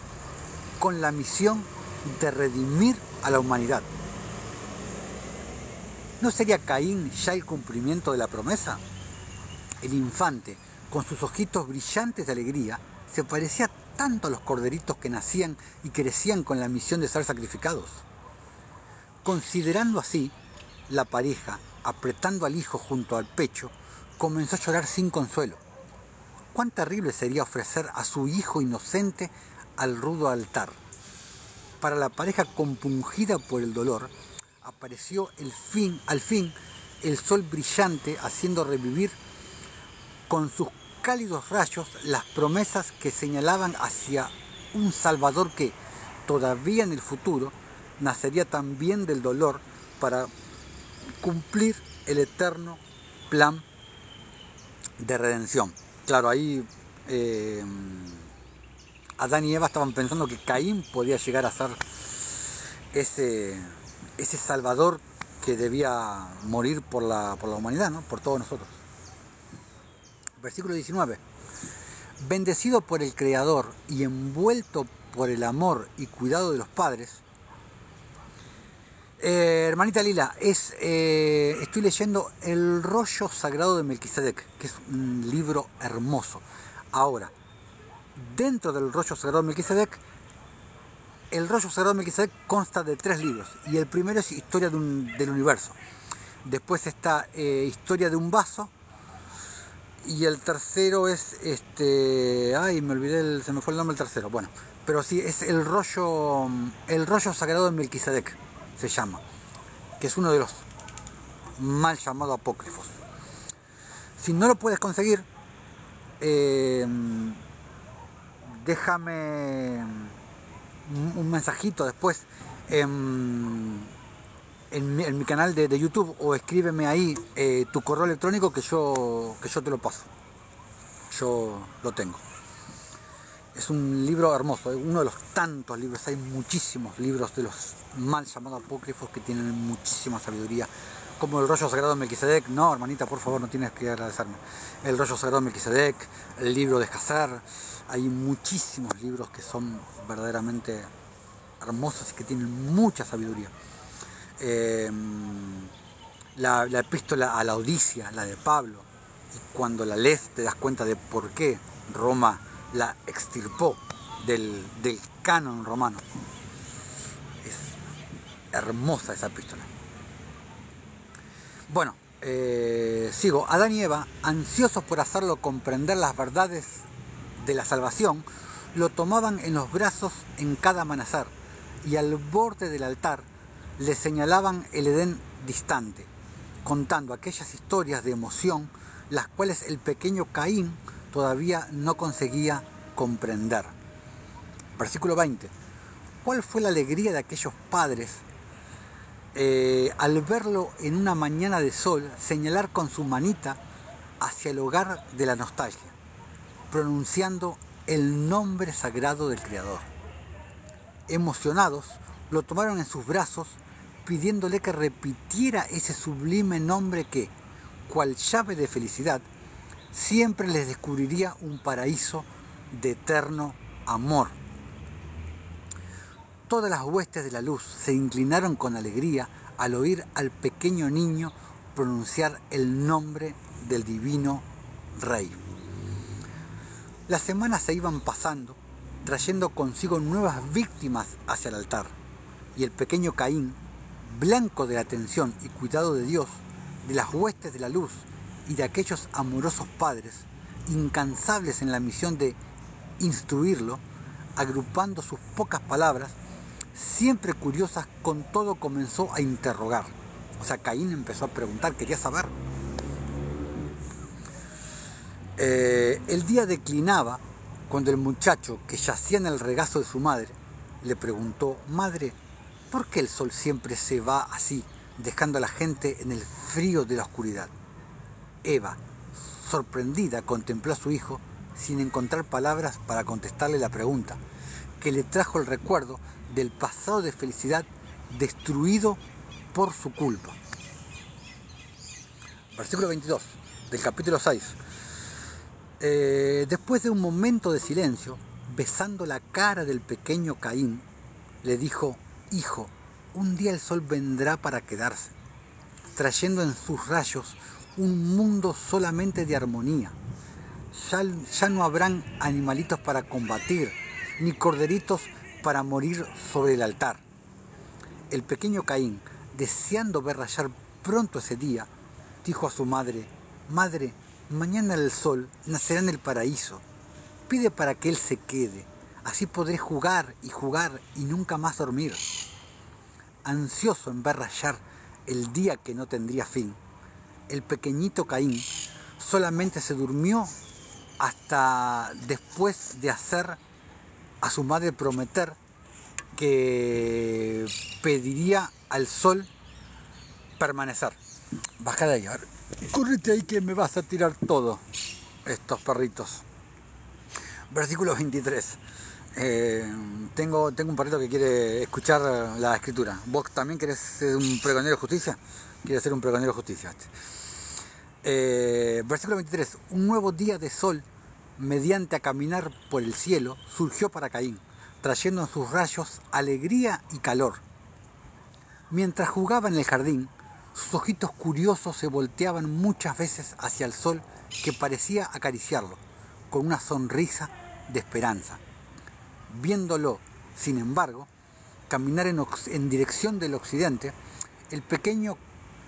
con la misión de redimir a la humanidad. ¿No sería Caín ya el cumplimiento de la promesa? El infante, con sus ojitos brillantes de alegría, se parecía tanto a los corderitos que nacían y crecían con la misión de ser sacrificados. Considerando así, la pareja, apretando al hijo junto al pecho, comenzó a llorar sin consuelo. Cuán terrible sería ofrecer a su hijo inocente al rudo altar. Para la pareja compungida por el dolor, apareció al fin el sol brillante, haciendo revivir con sus cálidos rayos las promesas que señalaban hacia un Salvador que, todavía en el futuro, nacería también del dolor para cumplir el eterno plan de redención. Claro, ahí Adán y Eva estaban pensando que Caín podía llegar a ser ese Salvador que debía morir por la humanidad, ¿no? Por todos nosotros. Versículo 19. bendecido por el Creador y envuelto por el amor y cuidado de los padres. Hermanita Lila, estoy leyendo El rollo sagrado de Melquisedec, que es un libro hermoso. Ahora, dentro del rollo sagrado de Melquisedec, el rollo sagrado de Melquisedec consta de 3 libros, y el primero es Historia del Universo. Después está Historia de un vaso, y el tercero es ay, me olvidé, se me fue el nombre del tercero. Bueno, pero sí, es el rollo sagrado de Melquisedec, se llama, que es uno de los mal llamados apócrifos. Si no lo puedes conseguir, déjame un mensajito después en mi canal de YouTube, o escríbeme ahí tu correo electrónico que yo te lo paso. Yo lo tengo. Es un libro hermoso, uno de los tantos libros, hay muchísimos libros de los mal llamados apócrifos que tienen muchísima sabiduría, como el rollo sagrado de Melquisedec. No, hermanita, por favor, no tienes que agradecerme. El rollo sagrado de Melquisedec, el libro de Escazar. Hay muchísimos libros que son verdaderamente hermosos y que tienen mucha sabiduría. La epístola a la Odisea, la de Pablo, y cuando la lees te das cuenta de por qué Roma la extirpó del canon romano. Es hermosa esa epístola. Bueno, sigo. Adán y Eva, ansiosos por hacerlo comprender las verdades de la salvación, lo tomaban en los brazos en cada amanecer, y al borde del altar le señalaban el Edén distante, contando aquellas historias de emoción las cuales el pequeño Caín todavía no conseguía comprender. Versículo 20. ¿Cuál fue la alegría de aquellos padres al verlo en una mañana de sol señalar con su manita hacia el hogar de la nostalgia, pronunciando el nombre sagrado del Creador? Emocionados, lo tomaron en sus brazos, pidiéndole que repitiera ese sublime nombre que, cual llave de felicidad, siempre les descubriría un paraíso de eterno amor. Todas las huestes de la luz se inclinaron con alegría al oír al pequeño niño pronunciar el nombre del divino Rey. Las semanas se iban pasando, trayendo consigo nuevas víctimas hacia el altar, y el pequeño Caín, blanco de la atención y cuidado de Dios, de las huestes de la luz y de aquellos amorosos padres, incansables en la misión de instruirlo, agrupando sus pocas palabras, siempre curiosas con todo, comenzó a interrogar. O sea, Caín empezó a preguntar, quería saber. El día declinaba cuando el muchacho, que yacía en el regazo de su madre, le preguntó: «Madre, ¿por qué el sol siempre se va así, dejando a la gente en el frío de la oscuridad?». Eva, sorprendida, contempló a su hijo sin encontrar palabras para contestarle la pregunta, que le trajo el recuerdo del pasado de felicidad destruido por su culpa. Versículo 22 del capítulo 6. Después de un momento de silencio, besando la cara del pequeño Caín, le dijo: «Hijo, un día el sol vendrá para quedarse, trayendo en sus rayos un mundo solamente de armonía. Ya no habrán animalitos para combatir, ni corderitos para morir sobre el altar». El pequeño Caín, deseando ver rayar pronto ese día, dijo a su madre: «Madre, mañana el sol nacerá en el paraíso. Pide para que él se quede, así podré jugar y nunca más dormir». Ansioso en ver rayar el día que no tendría fin, el pequeñito Caín solamente se durmió hasta después de hacer a su madre prometer que pediría al sol permanecer. Baja de ahí, a ver. Córrete ahí que me vas a tirar todo, estos perritos. Versículo 23. Tengo un perrito que quiere escuchar la escritura. ¿Vos también querés ser un pregonero de justicia? ¿Quieres ser un pregonero de justicia? Versículo 23. Un nuevo día de sol mediante a caminar por el cielo, surgió para Caín, trayendo en sus rayos alegría y calor. Mientras jugaba en el jardín, sus ojitos curiosos se volteaban muchas veces hacia el sol que parecía acariciarlo, con una sonrisa de esperanza. Viéndolo, sin embargo, caminar en dirección del occidente, el pequeño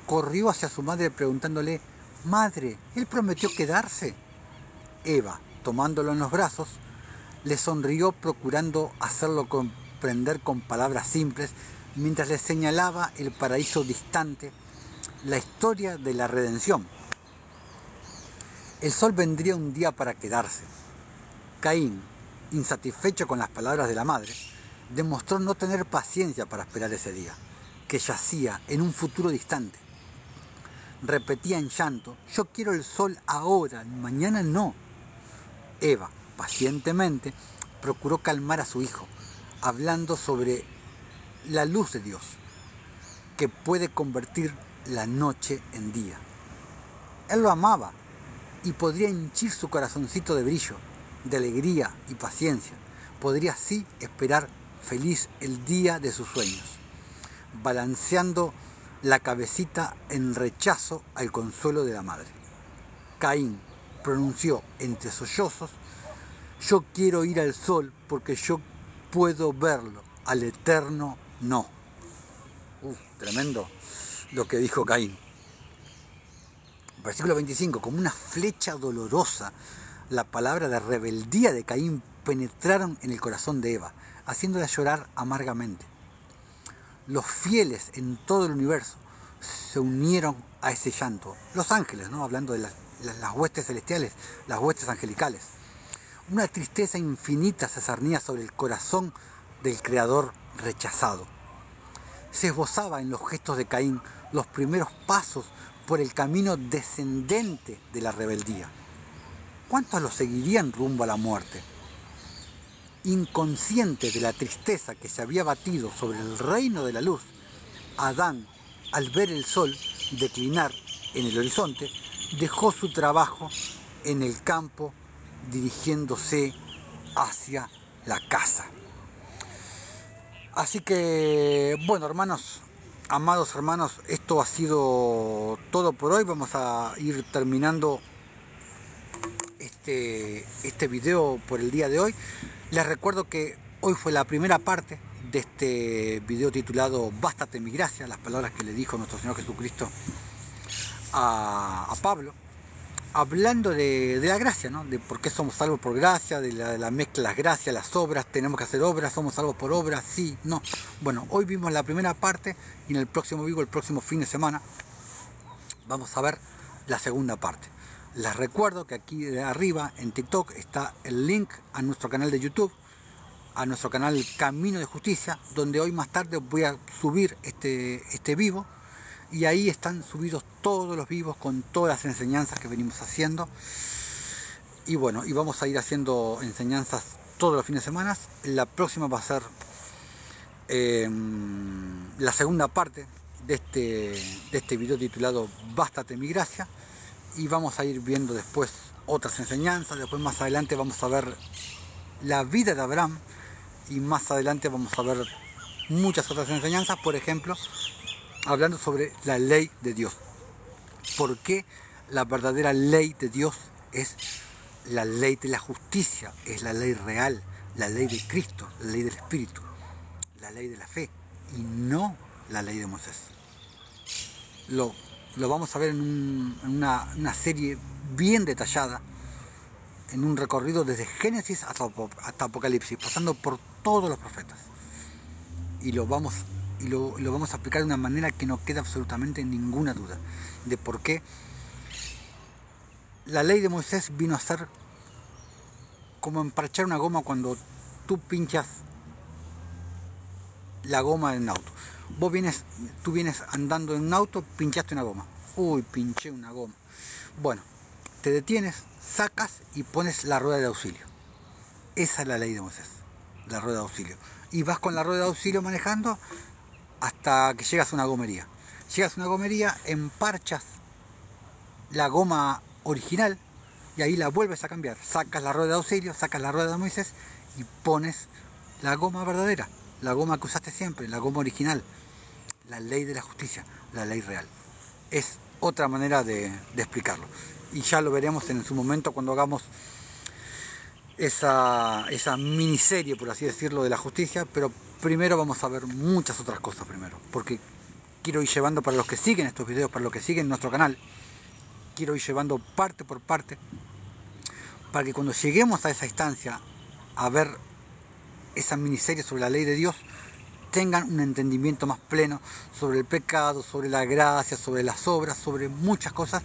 corrió hacia su madre preguntándole: «Madre, ¿él prometió quedarse?». Eva, tomándolo en los brazos, le sonrió procurando hacerlo comprender con palabras simples, mientras le señalaba el paraíso distante, la historia de la redención. El sol vendría un día para quedarse. Caín, insatisfecho con las palabras de la madre, demostró no tener paciencia para esperar ese día, que yacía en un futuro distante. Repetía en llanto: «Yo quiero el sol ahora, mañana no». Eva, pacientemente, procuró calmar a su hijo, hablando sobre la luz de Dios, que puede convertir la noche en día. Él lo amaba y podría henchir su corazoncito de brillo, de alegría y paciencia. Podría así esperar feliz el día de sus sueños, balanceando la cabecita en rechazo al consuelo de la madre. Caín pronunció entre sollozos: «Yo quiero ir al sol porque yo puedo verlo, al eterno no». Tremendo lo que dijo Caín. Versículo 25, como una flecha dolorosa, la palabra de rebeldía de Caín penetraron en el corazón de Eva, haciéndola llorar amargamente. Los fieles en todo el universo se unieron a ese llanto. Los ángeles, ¿no? Hablando de las huestes celestiales, las huestes angelicales. Una tristeza infinita se cernía sobre el corazón del Creador rechazado. Se esbozaba en los gestos de Caín los primeros pasos por el camino descendente de la rebeldía. ¿Cuántos lo seguirían rumbo a la muerte? Inconsciente de la tristeza que se había batido sobre el reino de la luz, Adán, al ver el sol declinar en el horizonte, dejó su trabajo en el campo dirigiéndose hacia la casa. Así que, bueno, hermanos, amados hermanos, esto ha sido todo por hoy. Vamos a ir terminando este video por el día de hoy. Les recuerdo que hoy fue la primera parte de este video titulado «Bástate mi gracia», las palabras que le dijo nuestro Señor Jesucristo a Pablo, hablando de la gracia, ¿no? De por qué somos salvos por gracia, de la mezcla de las gracias, las obras, tenemos que hacer obras, somos salvos por obras, sí, no. Bueno, hoy vimos la primera parte y en el próximo vivo, el próximo fin de semana, vamos a ver la segunda parte. Les recuerdo que aquí de arriba en TikTok está el link a nuestro canal de YouTube, a nuestro canal Camino de Justicia, donde hoy más tarde voy a subir este vivo. Y ahí están subidos todos los vivos con todas las enseñanzas que venimos haciendo. Y bueno, y vamos a ir haciendo enseñanzas todos los fines de semana. La próxima va a ser la segunda parte de este video titulado «Bástate mi gracia». Y vamos a ir viendo después otras enseñanzas. Después más adelante vamos a ver la vida de Abraham. Y más adelante vamos a ver muchas otras enseñanzas. Por ejemplo, hablando sobre la ley de Dios. ¿Por qué la verdadera ley de Dios es la ley de la justicia? Es la ley real, la ley de Cristo, la ley del Espíritu, la ley de la fe y no la ley de Moisés. Lo vamos a ver en una serie bien detallada, en un recorrido desde Génesis hasta Apocalipsis, pasando por todos los profetas. Y lo vamos a explicar de una manera que no queda absolutamente ninguna duda de por qué la ley de Moisés vino a ser como emparchar una goma cuando tú pinchas la goma en un auto. Tú vienes andando en un auto, pinchaste una goma. Uy, pinché una goma. Bueno, te detienes, sacas y pones la rueda de auxilio. Esa es la ley de Moisés, la rueda de auxilio. Y vas con la rueda de auxilio manejando hasta que llegas a una gomería. Llegas a una gomería, emparchas la goma original y ahí la vuelves a cambiar. Sacas la rueda de auxilio, sacas la rueda de Moisés y pones la goma verdadera, la goma que usaste siempre, la goma original, la ley de la justicia, la ley real. Es otra manera de explicarlo. Y ya lo veremos en su momento cuando hagamos esa miniserie, por así decirlo, de la justicia, pero primero vamos a ver muchas otras cosas primero, porque quiero ir llevando, para los que siguen estos videos, para los que siguen nuestro canal, quiero ir llevando parte por parte, para que cuando lleguemos a esa instancia, a ver esa miniserie sobre la ley de Dios, tengan un entendimiento más pleno sobre el pecado, sobre la gracia, sobre las obras, sobre muchas cosas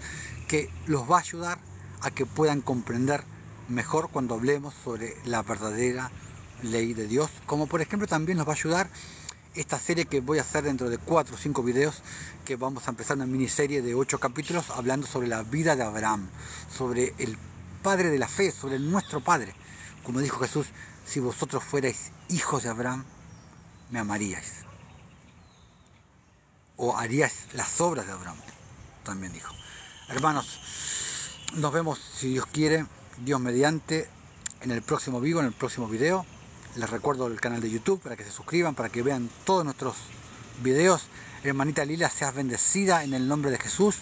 que los va a ayudar a que puedan comprender mejor cuando hablemos sobre la verdadera ley de Dios. Como por ejemplo también nos va a ayudar esta serie que voy a hacer dentro de 4 o 5 videos, que vamos a empezar una miniserie de 8 capítulos hablando sobre la vida de Abraham, sobre el padre de la fe, sobre nuestro padre. Como dijo Jesús, si vosotros fuerais hijos de Abraham, me amaríais. O haríais las obras de Abraham, también dijo. Hermanos, nos vemos, si Dios quiere, Dios mediante, en el próximo vivo, en el próximo video. Les recuerdo el canal de YouTube para que se suscriban, para que vean todos nuestros videos. Hermanita Lila, seas bendecida en el nombre de Jesús.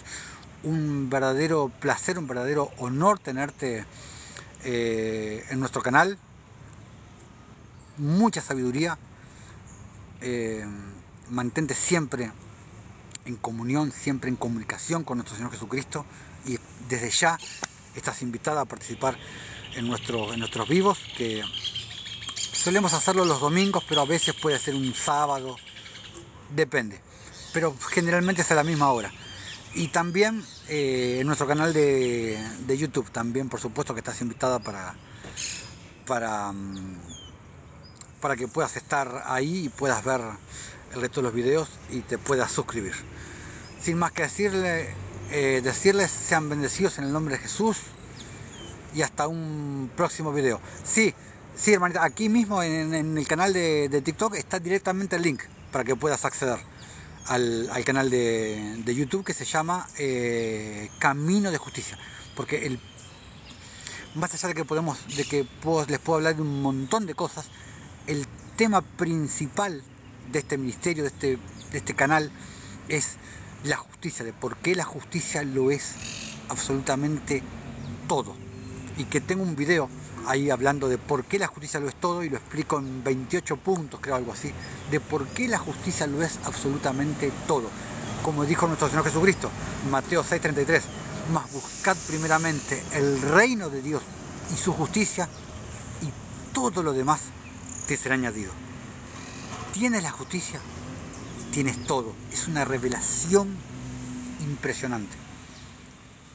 Un verdadero placer, un verdadero honor tenerte en nuestro canal. Mucha sabiduría. Mantente siempre en comunión, siempre en comunicación con nuestro Señor Jesucristo, y desde ya estás invitada a participar en nuestros vivos, que solemos hacerlo los domingos, pero a veces puede ser un sábado, depende, pero generalmente es a la misma hora. Y también en nuestro canal de YouTube, también por supuesto que estás invitada para que puedas estar ahí y puedas ver el resto de los videos y te puedas suscribir. Sin más que decirles, sean bendecidos en el nombre de Jesús, y hasta un próximo video. Sí, hermanita, aquí mismo en el canal de TikTok está directamente el link para que puedas acceder al canal de YouTube, que se llama Camino de Justicia, porque más allá de que les puedo hablar de un montón de cosas, el tema principal de este ministerio, de este canal, es la justicia, de por qué la justicia lo es absolutamente todo. Y que tengo un video ahí hablando de por qué la justicia lo es todo, y lo explico en 28 puntos, creo, algo así, de por qué la justicia lo es absolutamente todo. Como dijo nuestro Señor Jesucristo, Mateo 6:33, mas buscad primeramente el reino de Dios y su justicia, y todo lo demás te será añadido. Tienes la justicia, tienes todo. Es una revelación impresionante.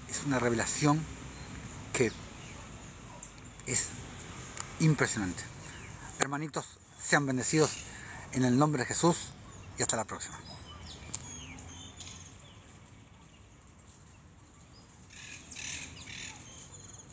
Es una revelación que es impresionante. Hermanitos, sean bendecidos en el nombre de Jesús, y hasta la próxima.